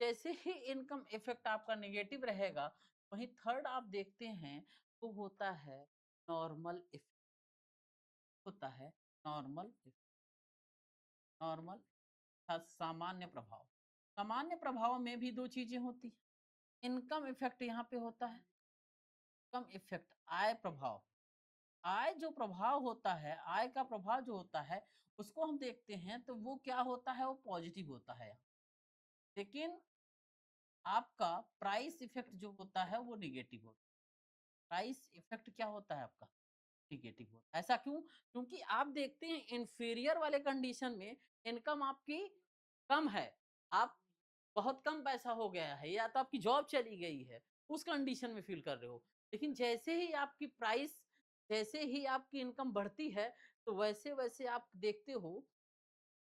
जैसे ही इनकम इफेक्ट आपका नेगेटिव रहेगा, वहीं थर्ड आप देखते हैं, वो होता है नॉर्मल इफेक्ट, होता है नॉर्मल नॉर्मल सामान्य प्रभाव। सामान्य प्रभाव में भी दो चीजें होती हैं। इनकम इफेक्ट यहाँ पे होता है, इनकम इफेक्ट आय प्रभाव। आय जो प्रभाव होता है, आय का प्रभाव जो होता है, उसको हम देखते हैं तो वो क्या होता है, वो पॉजिटिव होता है। लेकिन आपका प्राइस इफेक्ट जो होता है वो निगेटिव होता है। प्राइस इफेक्ट क्या होता है आपका? नेगेटिव होता है। ऐसा क्यों? क्योंकि आप देखते हैं इंफीरियर वाले कंडीशन में इनकम आपकी कम है। आप बहुत कम पैसा हो गया है, या तो आपकी जॉब चली गई है, उस कंडीशन में फील कर रहे हो। लेकिन जैसे ही आपकी इनकम बढ़ती है, तो वैसे-वैसे आप देखते हो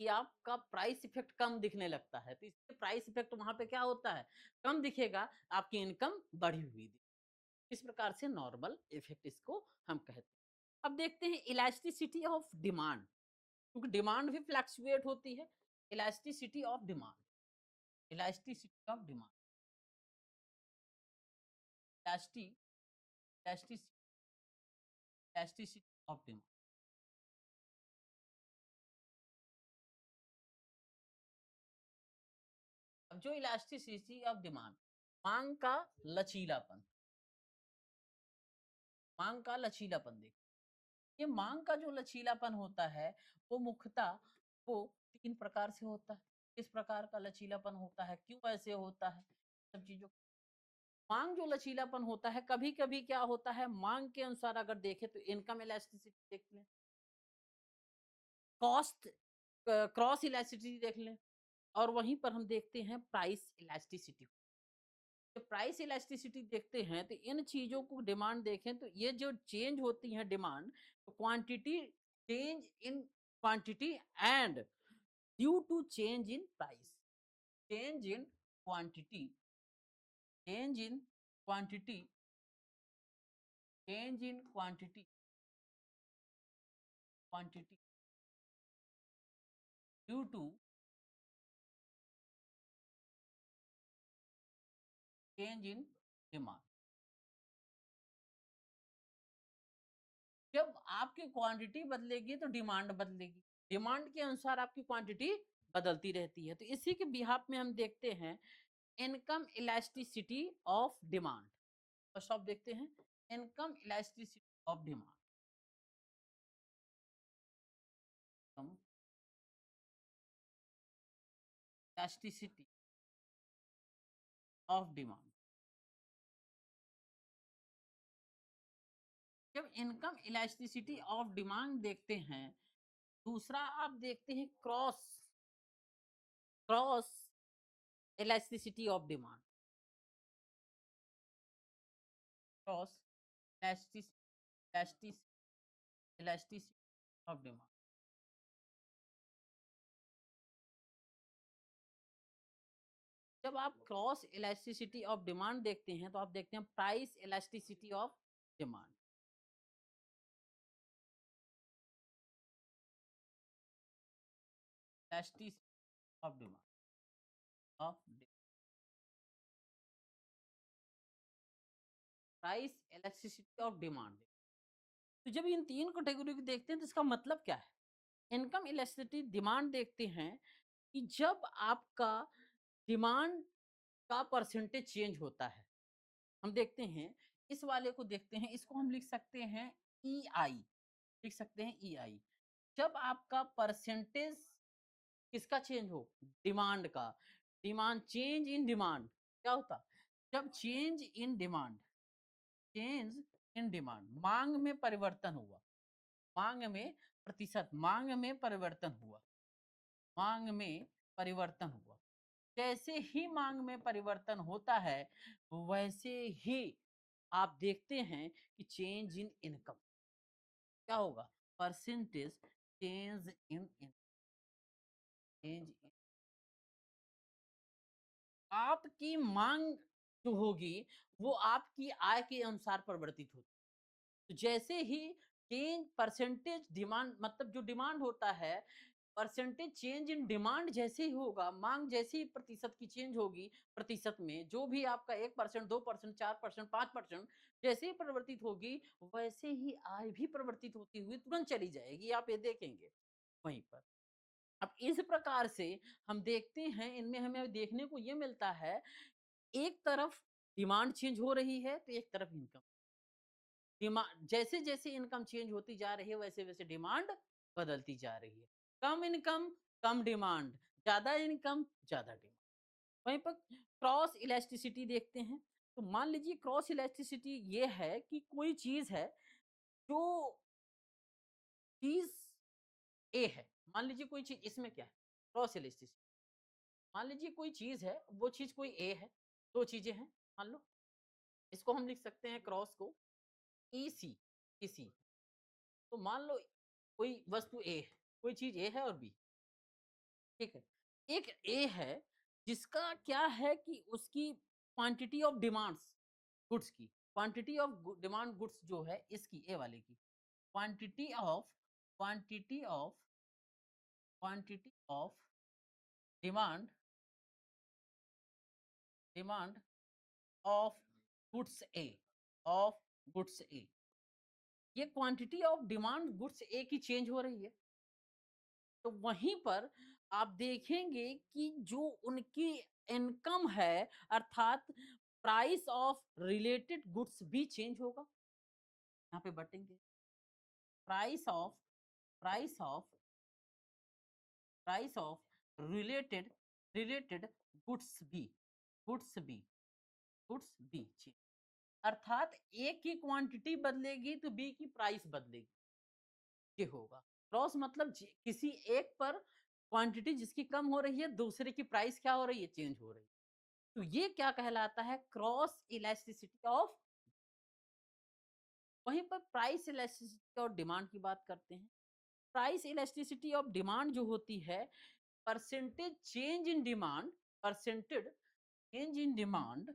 कि आपका प्राइस इफेक्ट कम दिखने लगता है। तो इससे प्राइस इफेक्ट वहाँ पे क्या होता है? कम दिखेगा, आपकी इनकम बढ़ी हुई दिखेगी। इस प्रकार से नॉर्मल इफेक्ट इसको हम कहते हैं। अब देखते हैं इलास्टिसिटी ऑफ डिमांड, क्योंकि डिमांड भी फ्लक्चुएट होती है। Elasticity of demand, elasticity of demand, इलास्टि इलास्टिस इलास्टिसिटी ऑफ डिमांड। अब जो इलास्टिसिटी ऑफ डिमांड, मांग का लचीलापन, मांग का लचीलापन देखिए। ये मांग का जो लचीलापन होता है, वो मुख्यतः वो 3 प्रकार से होता है। किस प्रकार का लचीलापन होता है? क्यों ऐसे होता है? सब चीज़ों, मांग जो लचीलापन होता है, कभी-कभी क्या होता है, मांग के अनुसार अगर देखें तो इनकम इलास्टिसिटी देख लें, कॉस्ट क्रॉस इलास्टिसिटी देख लें, और वहीं पर हम देखते हैं प्राइस इलास्टिसिटी। तो प्राइस इलास्टिसिटी देखते हैं, तो इन चीज़ों को डिमांड देखें तो ये जो चेंज होती है डिमांड, तो quantity change in quantity and due to change in price, change in quantity, change in quantity, change in quantity, quantity due to change in demand. जब आपकी क्वांटिटी बदलेगी तो डिमांड बदलेगी, डिमांड के अनुसार आपकी क्वांटिटी बदलती रहती है। तो इसी के बिहाफ में हम देखते हैं income elasticity of demand. First of देखते हैं income elasticity of demand, elasticity of demand. जब इनकम इलास्टिसिटी ऑफ डिमांड देखते हैं, दूसरा आप देखते हैं cross cross elasticity of demand, cross इलास्टिस इलास्टिस इलास्टिसिटी ऑफ डिमांड। जब आप क्रॉस इलास्टिसिटी ऑफ डिमांड देखते हैं तो आप देखते हैं price elasticity of demand. Elasticity of demand of price elasticity of demand. तो जब इन तीन कैटेगरी को देखते हैं तो इसका मतलब क्या है? इनकम इलास्टिसिटी डिमांड देखते हैं कि जब आपका डिमांड का परसेंटेज चेंज होता है। हम देखते हैं, इस वाले को देखते हैं, इसको हम लिख सकते हैं EI, लिख सकते हैं EI। जब आपका परसेंटेज किसका चेंज हो? डिमांड का। डिमांड चेंज इन डिमांड क्या होता? जब चेंज इन डिमांड मांग में परिवर्तन हुआ, मांग में प्रतिशत, मांग में परिवर्तन हुआ, मांग में परिवर्तन हुआ। जैसे ही मांग में परिवर्तन होता है, वैसे ही आप देखते हैं कि चेंज इन इनकम क्या होगा? Percentage change in change in आपकी मांग जो होगी वो आपकी आय के अनुसार परिवर्तित होती है। तो जैसे ही चेंज परसेंटेज डिमांड मतलब जो डिमांड होता है, परसेंटेज चेंज इन डिमांड जैसे ही होगा, मांग जैसे ही प्रतिशत की चेंज होगी, प्रतिशत में जो भी आपका 1%, 2%, 4%, 5% जैसे ही परिवर्तित होगी, वैसे ही आय भी परिवर्तित होती हुई तुरंत चली जाएगी, आप ये देखेंगे वहीं पर। अब इस प्रकार से हम देखते हैं, इनमें हमें देखने को ये मिलता है, एक तरफ डिमांड चेंज हो रही है तो एक तरफ इनकम। डिमांड जैसे जैसे इनकम चेंज होती जा रही है वैसे वैसे डिमांड बदलती जा रही है। कम इनकम कम डिमांड, ज्यादा इनकम ज्यादा डिमांड। वहीं पर क्रॉस इलास्टिसिटी देखते हैं, तो मान लीजिए क्रॉस इलास्टिसिटी ये है कि कोई चीज है, जो चीज ए है, मान लीजिए कोई चीज, इसमें क्या है? Cross elasticity. मान लीजिए कोई चीज है, वो चीज कोई ए है, दो चीजें हैं मान लो, इसको हम लिख सकते हैं क्रॉस को EC, इसी। तो मान लो कोई वस्तु ए है, कोई चीज ए है और बी, ठीक है। एक ए है जिसका क्या है कि उसकी क्वांटिटी ऑफ डिमांड्स गुड्स की, क्वांटिटी ऑफ डिमांड गुड्स जो है इसकी ए वाले की, quantity of quantity of quantity of demand demand of goods A, of goods A, ये quantity of demand goods A की चेंज हो रही है। तो वहीं पर आप देखेंगे कि जो उनकी इनकम है, अर्थात प्राइस ऑफ रिलेटेड गुड्स भी चेंज होगा। यहाँ पे बटेंगे price of price of price of related related goods भी गुड्स भी गुड्स भी चेंज। अर्थात ए की क्वांटिटी बदलेगी तो बी की प्राइस बदलेगी, ये होगा। क्रॉस मतलब किसी एक पर क्वांटिटी जिसकी कम हो रही है, दूसरे की प्राइस क्या हो रही है? चेंज हो रही है। तो ये क्या कहलाता है? Cross elasticity of. वहीं पर प्राइस इलास्टिसिटी और डिमांड की बात करते हैं। प्राइस इलास्टिसिटी ऑफ डिमांड जो होती है, percentage change in demand, percentage change in demand,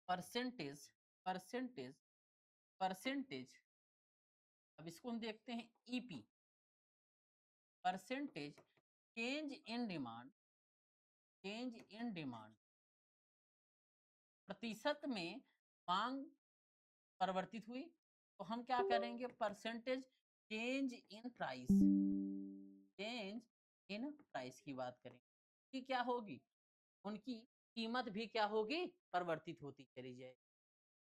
percentage percentage percentage अब इसको हम देखते हैं EP, percentage change in demand, change in demand प्रतिशत में मांग परिवर्तित हुई, तो हम क्या करेंगे? Percentage change in price, change in price की बात करें कि क्या होगी? उनकी कीमत भी क्या होगी? परिवर्तित होती चली जाएगी।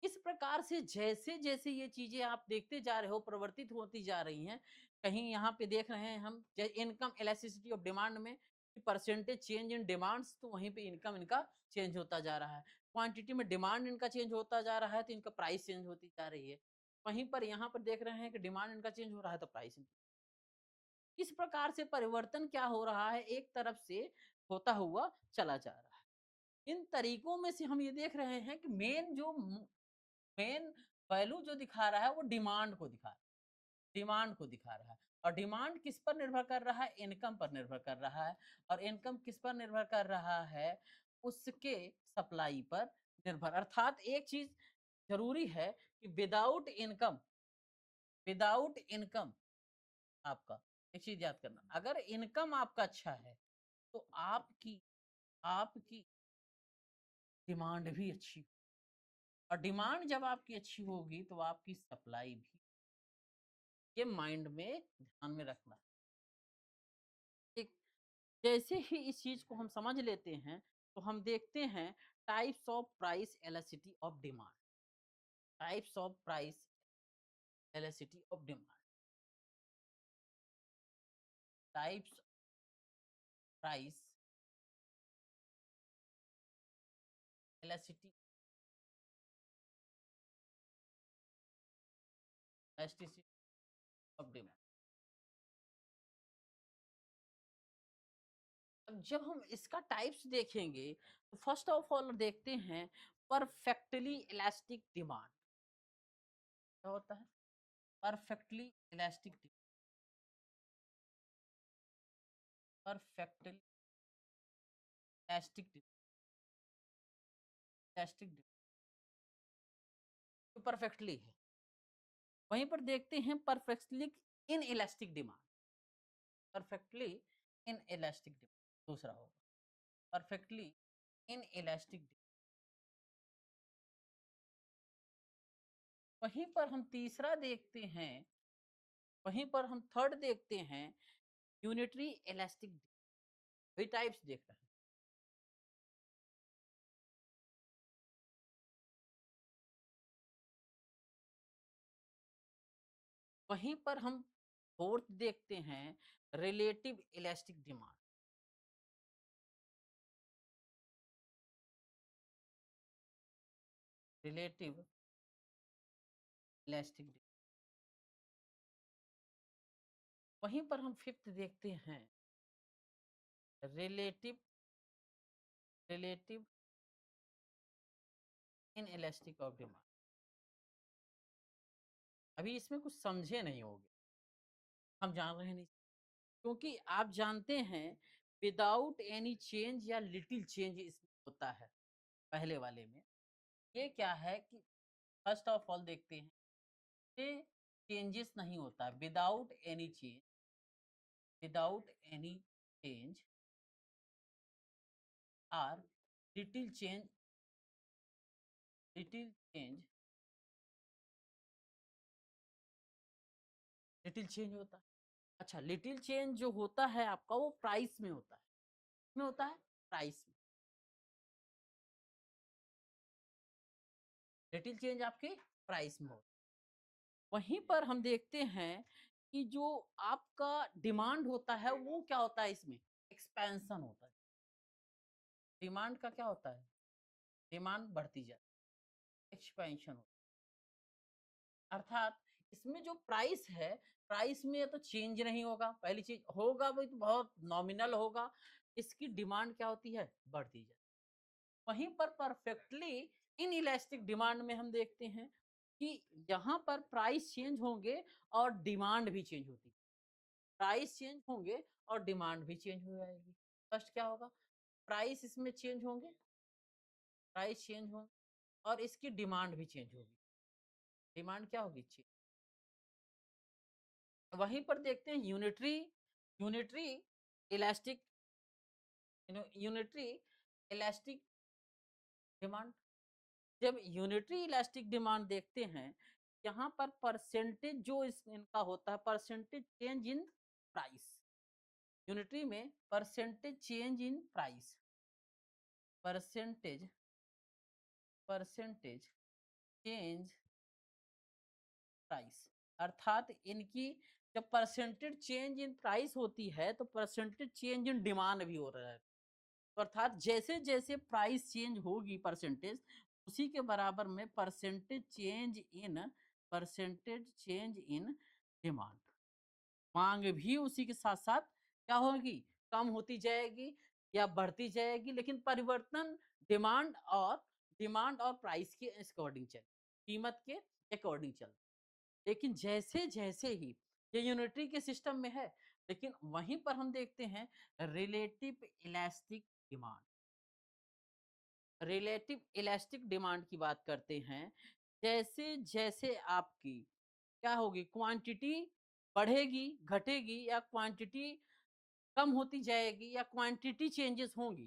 इस प्रकार से जैसे जैसे ये चीजें आप देखते जा रहे हो परिवर्तित होती जा रही हैं, कहीं यहाँ पे देख रहे हैं हम इनकम इलास्टिसिटी ऑफ डिमांड में परसेंटेज चेंज इन डिमांड्स, तो वहीं पे इनकम इनका चेंज होता जा रहा है। क्वांटिटी में डिमांड इनका चेंज होता जा रहा है तो इनका प्राइस चेंज होती जा रही है। वहीं पर यहाँ पर देख रहे हैं कि डिमांड इनका चेंज हो रहा है तो प्राइस। इस प्रकार से परिवर्तन क्या हो रहा है, एक तरफ से होता हुआ चला जा रहा है। इन तरीकों में से हम ये देख रहे हैं कि मेन वैल्यू जो दिखा रहा है वो डिमांड को दिखा रहा है। और डिमांड किस पर निर्भर कर रहा है? इनकम पर निर्भर कर रहा है। और इनकम किस पर निर्भर कर रहा है? उसके सप्लाई पर निर्भर। अर्थात एक चीज जरूरी है कि विदाउट इनकम आपका, एक चीज याद करना, अगर इनकम आपका अच्छा है तो आपकी आपकी डिमांड भी अच्छी, और डिमांड जब आपकी अच्छी होगी तो आपकी सप्लाई भी। ये माइंड में ध्यान में रखना। एक जैसे ही इस चीज को हम समझ लेते हैं तो हम देखते हैं types of price elasticity of demand. Types of price elasticity of demand. Types price elasticity elasticity of demand. अब जब हम इसका टाइप्स देखेंगे तो फर्स्ट ऑफ ऑल देखते हैं परफेक्टली इलास्टिक डिमांड। क्या होता है perfectly elastic? Perfectly elastic elastic तो परफेक्टली है। वहीं पर देखते हैं perfectly in elastic demand. Perfectly in elastic demand दूसरा होगा परफेक्टली इन इलास्टिक। वहीं पर हम तीसरा देखते हैं, वहीं पर हम थर्ड देखते हैं यूनिटरी इलास्टिक। वही टाइप्स देख रहे हैं। वहीं पर हम फोर्थ देखते हैं relative elastic demand. Relative elastic. वहीं पर हम फिफ्थ देखते हैं relative relative in elastic of demand. अभी इसमें कुछ समझे नहीं होगे, हम जान रहे नहीं, क्योंकि आप जानते हैं विदाउट एनी चेंज या लिटिल चेंज इसमें होता है। पहले वाले में ये क्या है कि फर्स्ट ऑफ ऑल देखते हैं ये चेंजेस नहीं होता without any change or little change little change little change होता है। अच्छा, लिटिल चेंज जो होता है आपका वो प्राइस में होता है। में होता है प्राइस में। लिटिल चेंज आपके प्राइस में होता है। वहीं पर हम देखते हैं कि जो आपका डिमांड होता है वो क्या होता है, इसमें एक्सपेंशन होता है। डिमांड का क्या होता है? डिमांड बढ़ती जाए, एक्सपेंशन होता है। अर्थात इसमें जो प्राइस है, प्राइस में तो चेंज नहीं होगा, पहली चीज होगा वो तो बहुत नॉमिनल होगा। इसकी डिमांड क्या होती है? बढ़ती जाए। वहीं पर परफेक्टली इन इलास्टिक डिमांड में हम देखते हैं कि यहाँ पर प्राइस चेंज होंगे और डिमांड भी चेंज होती है। प्राइस चेंज होंगे और डिमांड भी चेंज हो जाएगी। फर्स्ट क्या होगा? प्राइस इसमें चेंज होंगे, प्राइस चेंज होंगे और इसकी डिमांड भी चेंज होगी। डिमांड क्या होगी? चेंज। वहीं पर देखते हैं unitary elastic unitary elastic demand. जब यूनिटरी इलास्टिक डिमांड देखते हैं, यहाँ पर परसेंटेज जो इनका होता है percentage change in price. Unitary में percentage change in price, percentage percentage change price. अर्थात इनकी जब परसेंटेज चेंज इन प्राइस होती है तो परसेंटेज चेंज इन डिमांड भी हो रहा है। तो अर्थात जैसे जैसे प्राइस चेंज होगी परसेंटेज, उसी के बराबर में percentage change in percentage change in demand, मांग भी उसी के साथ साथ क्या होगी, कम होती जाएगी या बढ़ती जाएगी, लेकिन परिवर्तन डिमांड और प्राइस के अकॉर्डिंग चल, कीमत के अकॉर्डिंग चल। लेकिन जैसे जैसे ही ये यूनिटरी के सिस्टम में है, लेकिन वहीं पर हम देखते हैं relative elastic demand, relative elastic demand की बात करते हैं। जैसे जैसे आपकी क्या होगी, क्वांटिटी बढ़ेगी, घटेगी, या क्वांटिटी कम होती जाएगी, या क्वांटिटी चेंजेस होंगी।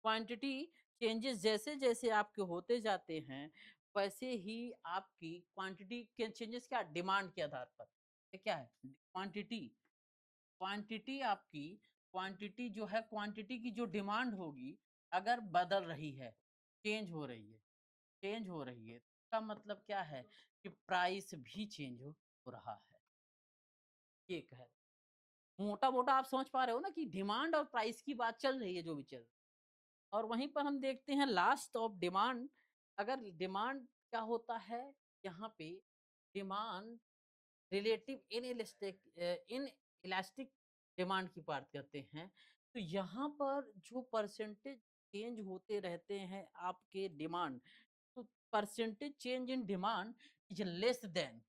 क्वांटिटी चेंजेस जैसे जैसे आपके होते जाते हैं, वैसे ही आपकी क्वांटिटी के चेंजेस क्या, डिमांड के आधार पर। ये क्या है, क्वांटिटी, क्वांटिटी आपकी, क्वांटिटी जो है, क्वांटिटी की जो डिमांड होगी, अगर बदल रही है, चेंज हो रही है, चेंज हो रही है, इसका मतलब क्या है कि प्राइस भी चेंज हो रहा है। ये है, मोटा मोटा आप समझ पा रहे हो ना कि डिमांड और प्राइस की बात चल रही है, जो भी चल रही है। और वहीं पर हम देखते हैं लास्ट ऑफ डिमांड, अगर डिमांड क्या होता है यहाँ पे, demand relative in elastic demand की बात करते हैं, तो यहाँ पर जो परसेंटेज चेंज होते रहते हैं आपके डिमांड, तो percentage change in demand is less than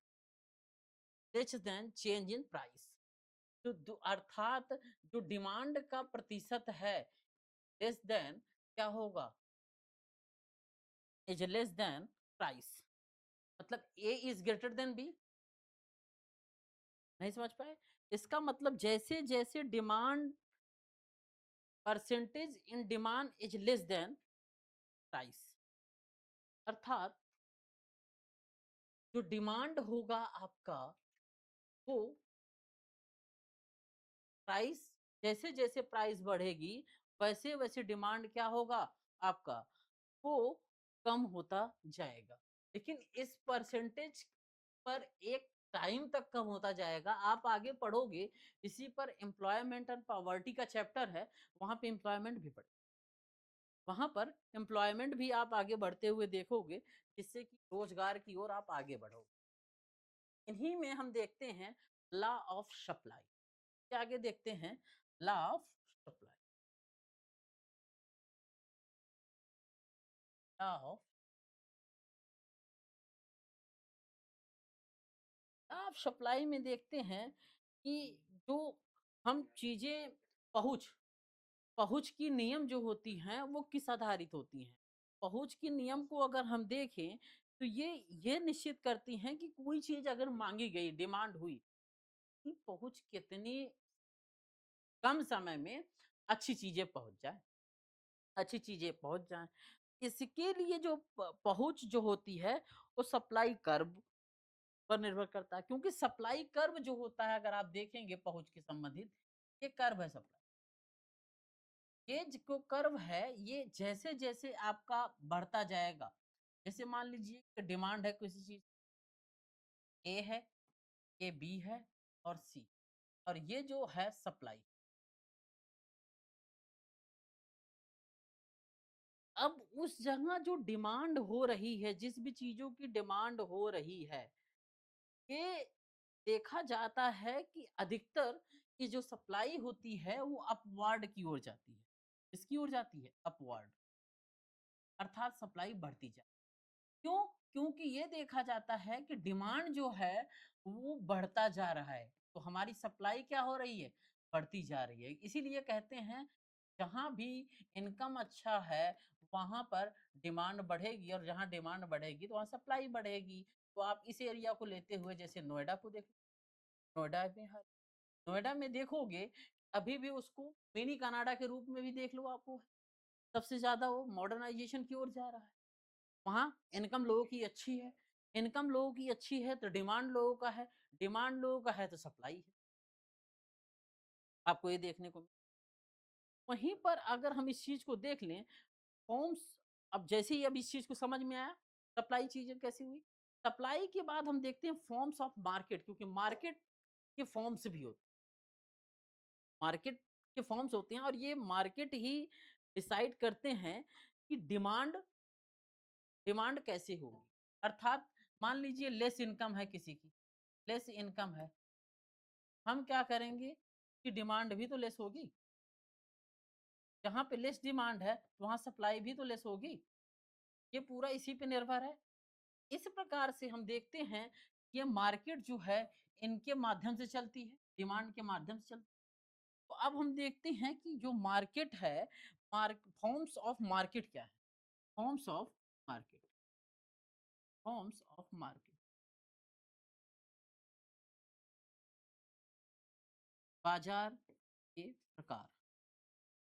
change in price. अर्थात जो डिमांड का प्रतिशत है, लेस देन क्या होगा, इज लेस देन प्राइस। मतलब ए इज ग्रेटर देन बी, नहीं समझ पाए? इसका मतलब जैसे जैसे demand, percentage in demand is less than price, अर्थात जो डिमांड होगा आपका, वो प्राइस, जैसे जैसे प्राइस बढ़ेगी, वैसे वैसे डिमांड क्या होगा आपका, वो कम होता जाएगा। लेकिन इस परसेंटेज पर एक टाइम तक कम होता जाएगा। आप आगे पढ़ोगे, इसी पर एम्प्लॉयमेंट एंड पॉवर्टी का चैप्टर है, वहां पे एम्प्लॉयमेंट भी पढ़े, वहां पर एम्प्लॉयमेंट भी आप आगे बढ़ते हुए देखोगे, जिससे कि रोजगार की ओर आप आगे बढ़ोगे। इन्हीं में हम देखते हैं लॉ ऑफ सप्लाई, के आगे देखते हैं law of supply, law of आप सप्लाई में देखते हैं कि जो हम चीजें पहुंच पहुंच की नियम जो होती हैं, वो किस आधारित होती हैं। पहुंच की नियम को अगर हम देखें, तो ये निश्चित करती हैं कि कोई चीज अगर मांगी गई, डिमांड हुई, कि पहुंच कितनी कम समय में अच्छी चीजें पहुंच जाए, अच्छी चीजें पहुंच जाए। इसके लिए जो पहुंच जो होती है, वो सप्लाई कर्व पर निर्भर करता है, क्योंकि सप्लाई कर्व जो होता है, अगर आप देखेंगे पहुंच के संबंधित, ये कर्व है सप्लाई, ये जो कर्व है, ये जैसे जैसे आपका बढ़ता जाएगा, जैसे मान लीजिए कि डिमांड है किसी चीज, ए है, ये बी है, और सी, और ये जो है सप्लाई। अब उस जगह जो डिमांड हो रही है, जिस भी चीजों की डिमांड हो रही है, ये देखा जाता है कि अधिकतर की जो सप्लाई होती है, वो अपवार्ड की ओर जाती है। किसकी ओर जाती है, अपवार्ड, अर्थात सप्लाई बढ़ती जाए। क्यों? क्योंकि ये देखा जाता है कि डिमांड जो है, वो बढ़ता जा रहा है, तो हमारी सप्लाई क्या हो रही है, बढ़ती जा रही है। इसीलिए कहते हैं, जहां भी इनकम अच्छा है, वहां पर डिमांड बढ़ेगी, और जहां डिमांड बढ़ेगी, तो वहां सप्लाई बढ़ेगी। तो आप इस एरिया को लेते हुए जैसे नोएडा को देखो, नोएडा में हर नोएडा में देखोगे, अभी भी उसको मिनी कनाडा के रूप में भी देख लो, आपको सबसे ज्यादा वो मॉडर्नाइजेशन की ओर जा रहा है। वहाँ इनकम लोगों की अच्छी है, इनकम लोगों की अच्छी है, तो डिमांड लोगों का है, डिमांड लोगों का है, तो सप्लाई है, आपको ये देखने को वहीं पर अगर हम इस चीज को देख लें, फॉर्म्स, अब जैसे ही अब इस चीज को समझ में आया, सप्लाई चीजें कैसी हुई, सप्लाई के बाद हम देखते हैं फॉर्म्स ऑफ मार्केट, क्योंकि मार्केट के फॉर्म्स भी होते हैं, मार्केट के फॉर्म्स होते हैं, और ये मार्केट ही डिसाइड करते हैं कि डिमांड डिमांड कैसे होगी, अर्थात मान लीजिए लेस इनकम है किसी की, लेस इनकम है, हम क्या करेंगे कि डिमांड भी तो लेस होगी। जहाँ पे लेस डिमांड है, वहाँ सप्लाई भी तो लेस होगी। ये पूरा इसी पे निर्भर है। इस प्रकार से हम देखते हैं, ये मार्केट जो है, इनके माध्यम से चलती है, डिमांड के माध्यम से चलती है। तो अब हम देखते हैं कि जो मार्केट है, फॉर्म्स ऑफ मार्केट क्या है? Forms of market, forms of market, बाजार के प्रकार,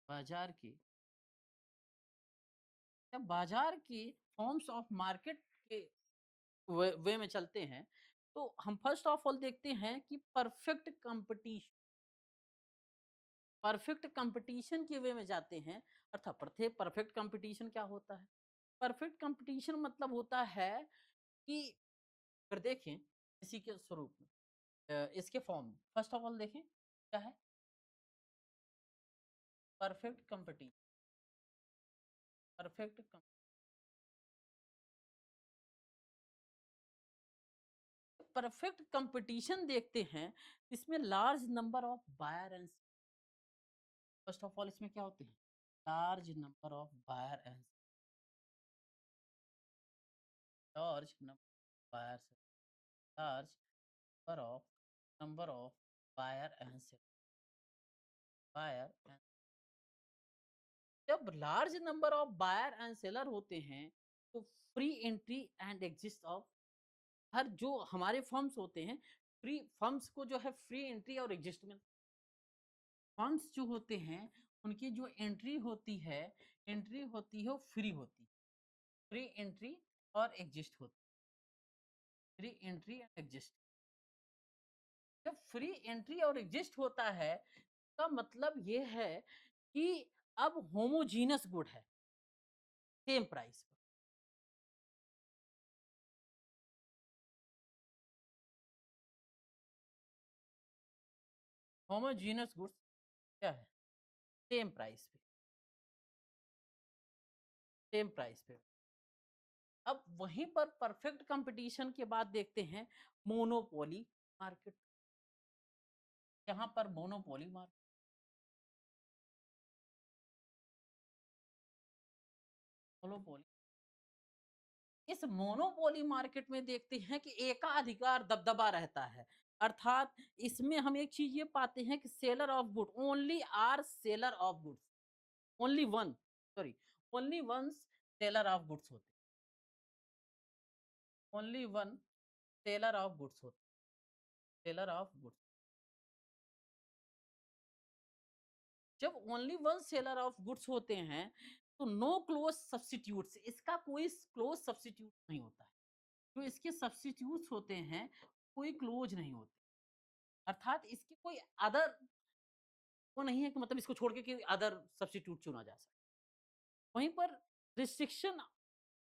बाजार के, जब बाजार के फॉर्म्स ऑफ मार्केट के वे में चलते हैं, तो हम फर्स्ट ऑफ ऑल देखते हैं कि परफेक्ट कंपटीशन के वे में जाते हैं। अर्थात परफेक्ट कंपटीशन क्या होता है? परफेक्ट कंपटीशन मतलब होता है कि अगर देखें इसी के स्वरूप में, इसके फॉर्म फर्स्ट ऑफ ऑल देखें क्या है? Perfect competition, perfect perfect competition देखते हैं, इसमें large number of buyer and, first of all इसमें क्या होते हैं? Large number of buyer and, large number buyers, large number of buyer and seller, buyer and, जब large number of buyer and seller होते हैं, तो free entry and exist of, हर जो हमारे फर्म्स होते हैं, फ्री फर्म्स को जो है फ्री एंट्री और एग्जिस्ट में, फर्म्स जो होते हैं उनकी जो एंट्री होती है वो फ्री होती है, फ्री एंट्री और एग्जिस्ट होती है, फ्री एंट्री एंड एग्जिस्ट। जब फ्री एंट्री और एग्जिस्ट होता है, का मतलब ये है कि अब होमोजीनस गुड है, सेम प्राइस पर। होमोजीनस गुड्स क्या है? सेम प्राइस पे, सेम प्राइस पे। अब वहीं पर परफेक्ट कंपटीशन के बाद देखते हैं मोनोपोली मार्केट। यहाँ पर मोनोपोली मार्केट, मोनोपोली, इस मोनोपोली मार्केट में देखते हैं कि एकाधिकार दबदबा रहता है। अर्थात इसमें हम एक चीज ये पाते हैं कि seller of good only are seller of goods, only one, sorry, only one seller of goods होते, only one seller of goods होते, सेलर ऑफ गुड्स। जब only one seller of goods होते हैं, तो नो क्लोज सब्स्टिट्यूट्स, इसका कोई close substitute नहीं होता है। जो इसके सब्स्टिट्यूट्स होते हैं, कोई क्लोज नहीं होते। अर्थात इसकी कोई अदर वो नहीं है कि मतलब इसको छोड़ के अदर सब्स्टिट्यूट चुना जा सकता। वहीं पर restriction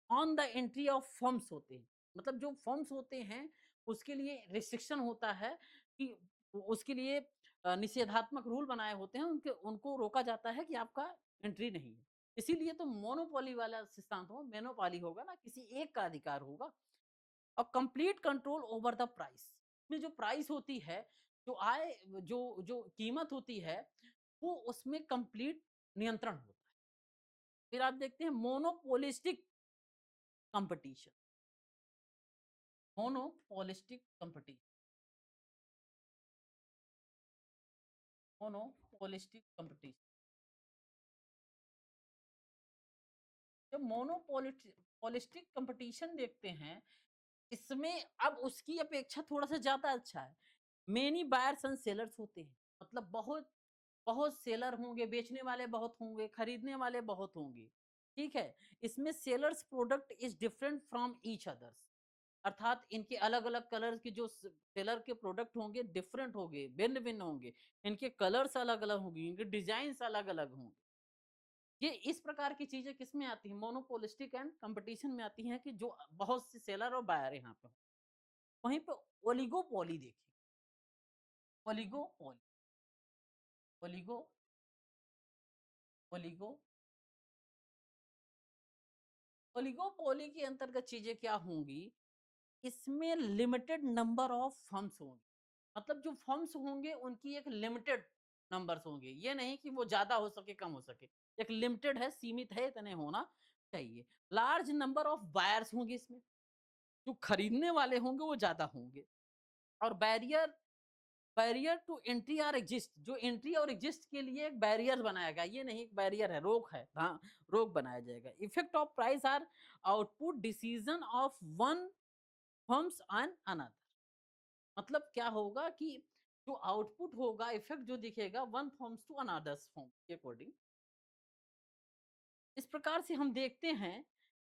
on the entry of firms होते हैं, मतलब जो फर्म्स होते हैं उसके लिए रिस्ट्रिक्शन होता है कि उसके लिए निषेधात्मक रूल बनाए होते हैं, उनके उनको रोका जाता है कि आपका एंट्री नहीं है। इसीलिए तो मोनोपोली वाला सिद्धांत हो, मोनोपोली होगा ना, किसी एक का अधिकार होगा। और complete control over the price, में जो प्राइस होती है, जो आय, जो जो कीमत होती है, वो उसमें कंप्लीट नियंत्रण होता है। फिर आप देखते हैं monopolistic competition, monopolistic competition, monopolistic competition, जब मोनोपोलिस्टिक कंपटीशन देखते हैं, इसमें अब उसकी अपेक्षा थोड़ा सा ज्यादा अच्छा है। मेनी बायर्स एंड सेलर्स होते हैं, मतलब बहुत बहुत सेलर होंगे, बेचने वाले बहुत होंगे, खरीदने वाले बहुत होंगे। ठीक है, इसमें sellers product is different from each others, अर्थात इनके अलग अलग कलर के जो सेलर के प्रोडक्ट होंगे डिफरेंट होंगे, भिन्न भिन्न होंगे, इनके कलर्स अलग अलग होंगे, इनके डिजाइन अलग अलग होंगे। ये इस प्रकार की चीजें किसमें आती हैं? मोनोपोलिस्टिक एंड कंपटीशन में आती हैं कि जो बहुत से सेलर और बायर यहाँ पे हों। वहीं पे ओलिगोपोली देखिए, ओलिगोपोली, ओलिगो ओलिगो ओलिगोपोली के अंतर्गत चीजें क्या होंगी इसमें लिमिटेड नंबर ऑफ फर्म्स होंगे। मतलब जो फर्म्स होंगे उनकी एक लिमिटेड नंबर्स होंगे। ये नहीं कि वो ज़्यादा हो सके, कम हो सके। एक लिमिटेड है, सीमित है, इतने होना चाहिए। लार्ज नंबर ऑफ बायर्स होंगे इसमें। जो खरीदने वाले होंगे वो ज़्यादा होंगे। और बैरियर बैरियर टू एंट्री और एग्जिस्ट, जो एंट्री और एग्जिस्ट के लिए एक बैरियर बनाया गया, ये नहीं एक बैरियर है, रोक है, हाँ, रोक बनाया जाएगा। Effect of price or output decision of one firms on another. मतलब क्या होगा कि जो आउटपुट होगा, इफेक्ट जो दिखेगा one forms to anothers form के अकॉर्डिंग। इस प्रकार से हम देखते हैं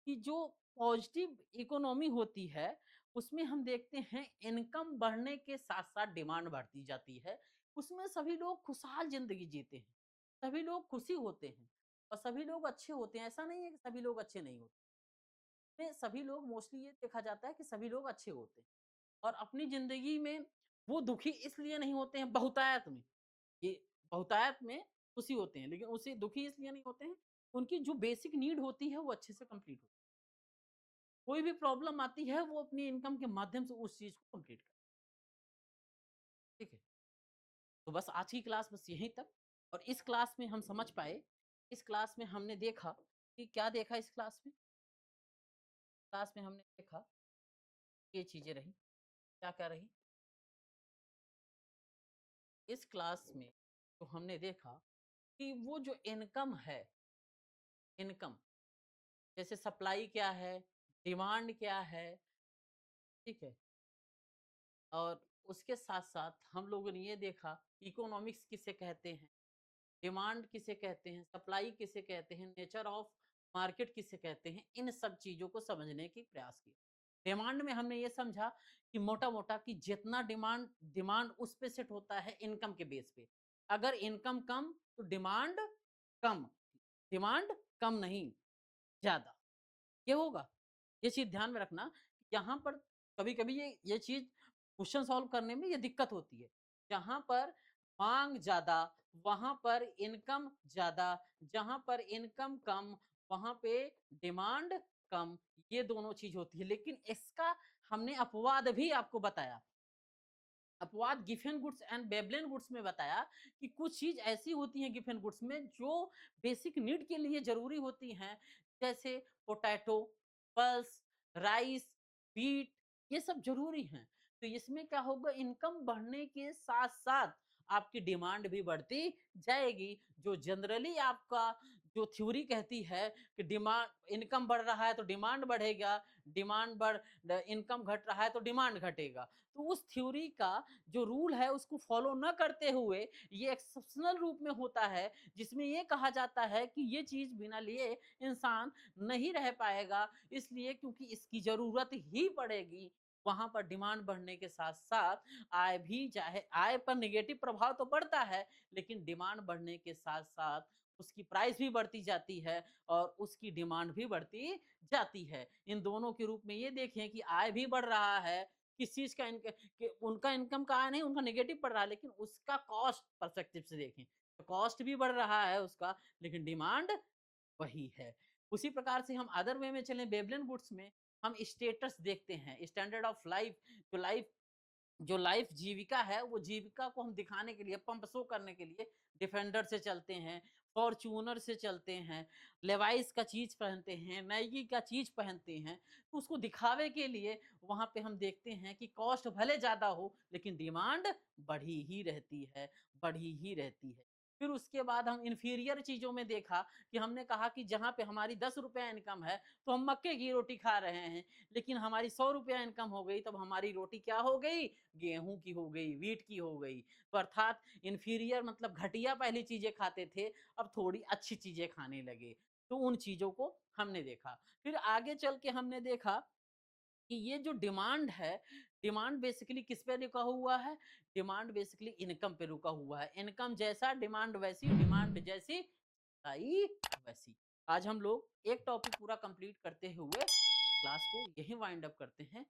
कि जो पॉजिटिव इकोनॉमी होती है उसमें हम देखते हैं इनकम बढ़ने के साथ साथ डिमांड बढ़ती जाती है। उसमें सभी लोग खुशहाल जिंदगी जीते हैं, सभी लोग खुशी होते हैं और सभी लोग अच्छे होते हैं। ऐसा नहीं है कि सभी लोग अच्छे नहीं होते, में सभी लोग मोस्टली ये देखा जाता है कि सभी लोग अच्छे होते हैं और अपनी ज़िंदगी में वो दुखी इसलिए नहीं होते हैं बहुतायत में। ये बहुतायत में खुशी होते हैं, लेकिन उससे दुखी इसलिए नहीं होते हैं, उनकी जो बेसिक नीड होती है वो अच्छे से कंप्लीट होती है। कोई भी प्रॉब्लम आती है वो अपनी इनकम के माध्यम से उस चीज़ को कंप्लीट करते हैं, ठीक है? तो बस आज की क्लास बस यहीं तक। और इस क्लास में हम समझ पाए, इस क्लास में हमने देखा कि क्या देखा इस क्लास में? क्लास में हमने देखा ये चीज़ें रही, क्या-क्या रही? इस क्लास में तो हमने देखा कि वो जो इनकम है, इनकम जैसे सप्लाई क्या है, डिमांड क्या है, ठीक है? और उसके साथ-साथ हम लोगों ने ये देखा इकोनॉमिक्स किसे कहते हैं, डिमांड किसे कहते हैं, सप्लाई किसे कहते हैं, नेचर ऑफ मार्केट किसे कहते हैं, इन सब चीज़ों को समझने की प्रयास किया। डिमांड में हमने ये समझा कि मोटा-मोटा कि जितना डिमांड डिमांड उस पे सेट होता है इनकम के बेस पे। अगर इनकम कम तो कम, डिमांड कम नहीं, ज़्यादा। ये होगा। ये चीज़ ध्यान में रखना, यहाँ पर कभी-कभी ये चीज़ क्वेश्चन सॉल्व करने में ये दिक्कत होती है। जहाँ पर माँग ज़्यादा, वहाँ पर इनकम ज़्यादा, जहाँ पर इनकम कम, वहाँ पे डिमांड कम, ये दोनों चीज़ होती है। लेकिन इसका हमने अपवाद भी आपको बताया। अपवाद गिफेन गुड्स एंड बेबलेन गुड्स में बताया कि कुछ चीज़ ऐसी होती हैं गिफेन गुड्स में जो बेसिक नीड के लिए ज़रूरी होती हैं, जैसे पोटैटो, पल्स, राइस, व्हीट, ये सब ज़रूरी हैं। तो इसमें क्या होगा, इनकम बढ़ने के साथ-साथ आपकी डिमांड भी बढ़ती जाएगी, जो जनरली आपका जो थ्योरी कहती है कि डिमांड इनकम बढ़ रहा है तो डिमांड बढ़ेगा, डिमांड बढ़ ड इनकम घट रहा है तो डिमांड घटेगा। तो उस थ्योरी का जो रूल है उसको फॉलो न करते हुए ये एक्सेप्शनल रूप में होता है, जिसमें ये कहा जाता है कि ये चीज़ बिना लिए इंसान नहीं रह पाएगा, इसलिए क्योंकि इसकी ज़रूरत ही पड़ेगी। वहाँ पर डिमांड बढ़ने के साथ-साथ आय भी, चाहे आय पर नेगेटिव प्रभाव तो पड़ता है, लेकिन डिमांड बढ़ने के साथ-साथ उसकी प्राइस भी बढ़ती जाती है और उसकी डिमांड भी बढ़ती जाती है। इन दोनों के रूप में ये देखें कि आय भी बढ़ रहा है, किस चीज़ का इनक कि उनका इनकम का आय नहीं, उनका नेगेटिव पड़ रहा है, लेकिन उसका कॉस्ट पर्सपेक्टिव से देखें, तो कॉस्ट भी बढ़ रहा है उसका, लेकिन डिमांड वही है। उसी प्रकार से हम अदर वे में चलें, बेबलियन गुड्स में हम स्टेटस देखते हैं, स्टैंडर्ड ऑफ लाइफ, जो लाइफ जीविका है, वो जीविका को हम दिखाने के लिए, पंप शो करने के लिए डिफेंडर से चलते हैं, फॉर्च्यूनर से चलते हैं, लेवाइस का चीज़ पहनते हैं, नाइकी का चीज़ पहनते हैं। तो उसको दिखावे के लिए वहाँ पे हम देखते हैं कि कॉस्ट भले ज़्यादा हो, लेकिन डिमांड बढ़ी ही रहती है, बढ़ी ही रहती है। फिर उसके बाद हम इन्फीरियर चीज़ों में देखा कि हमने कहा कि जहाँ पे हमारी ₹10 इनकम है, तो हम मक्के की रोटी खा रहे हैं। लेकिन हमारी ₹100 इनकम हो गई, तब हमारी रोटी क्या हो गई? गेहूँ की हो गई, व्हीट की हो गई। तो अर्थात इन्फीरियर मतलब घटिया पहले चीज़ें खाते थे, अब थोड़ी अच्छी चीज़ें खाने लगे। तो उन चीज़ों को हमने देखा। फिर आगे चल के हमने देखा कि ये जो डिमांड है, डिमांड बेसिकली किस पे रुका हुआ है? डिमांड बेसिकली इनकम पे रुका हुआ है। इनकम जैसा डिमांड वैसी, डिमांड जैसी सप्लाई वैसी। आज हम लोग एक टॉपिक पूरा कंप्लीट करते हुए क्लास को यहीं वाइंड अप करते हैं।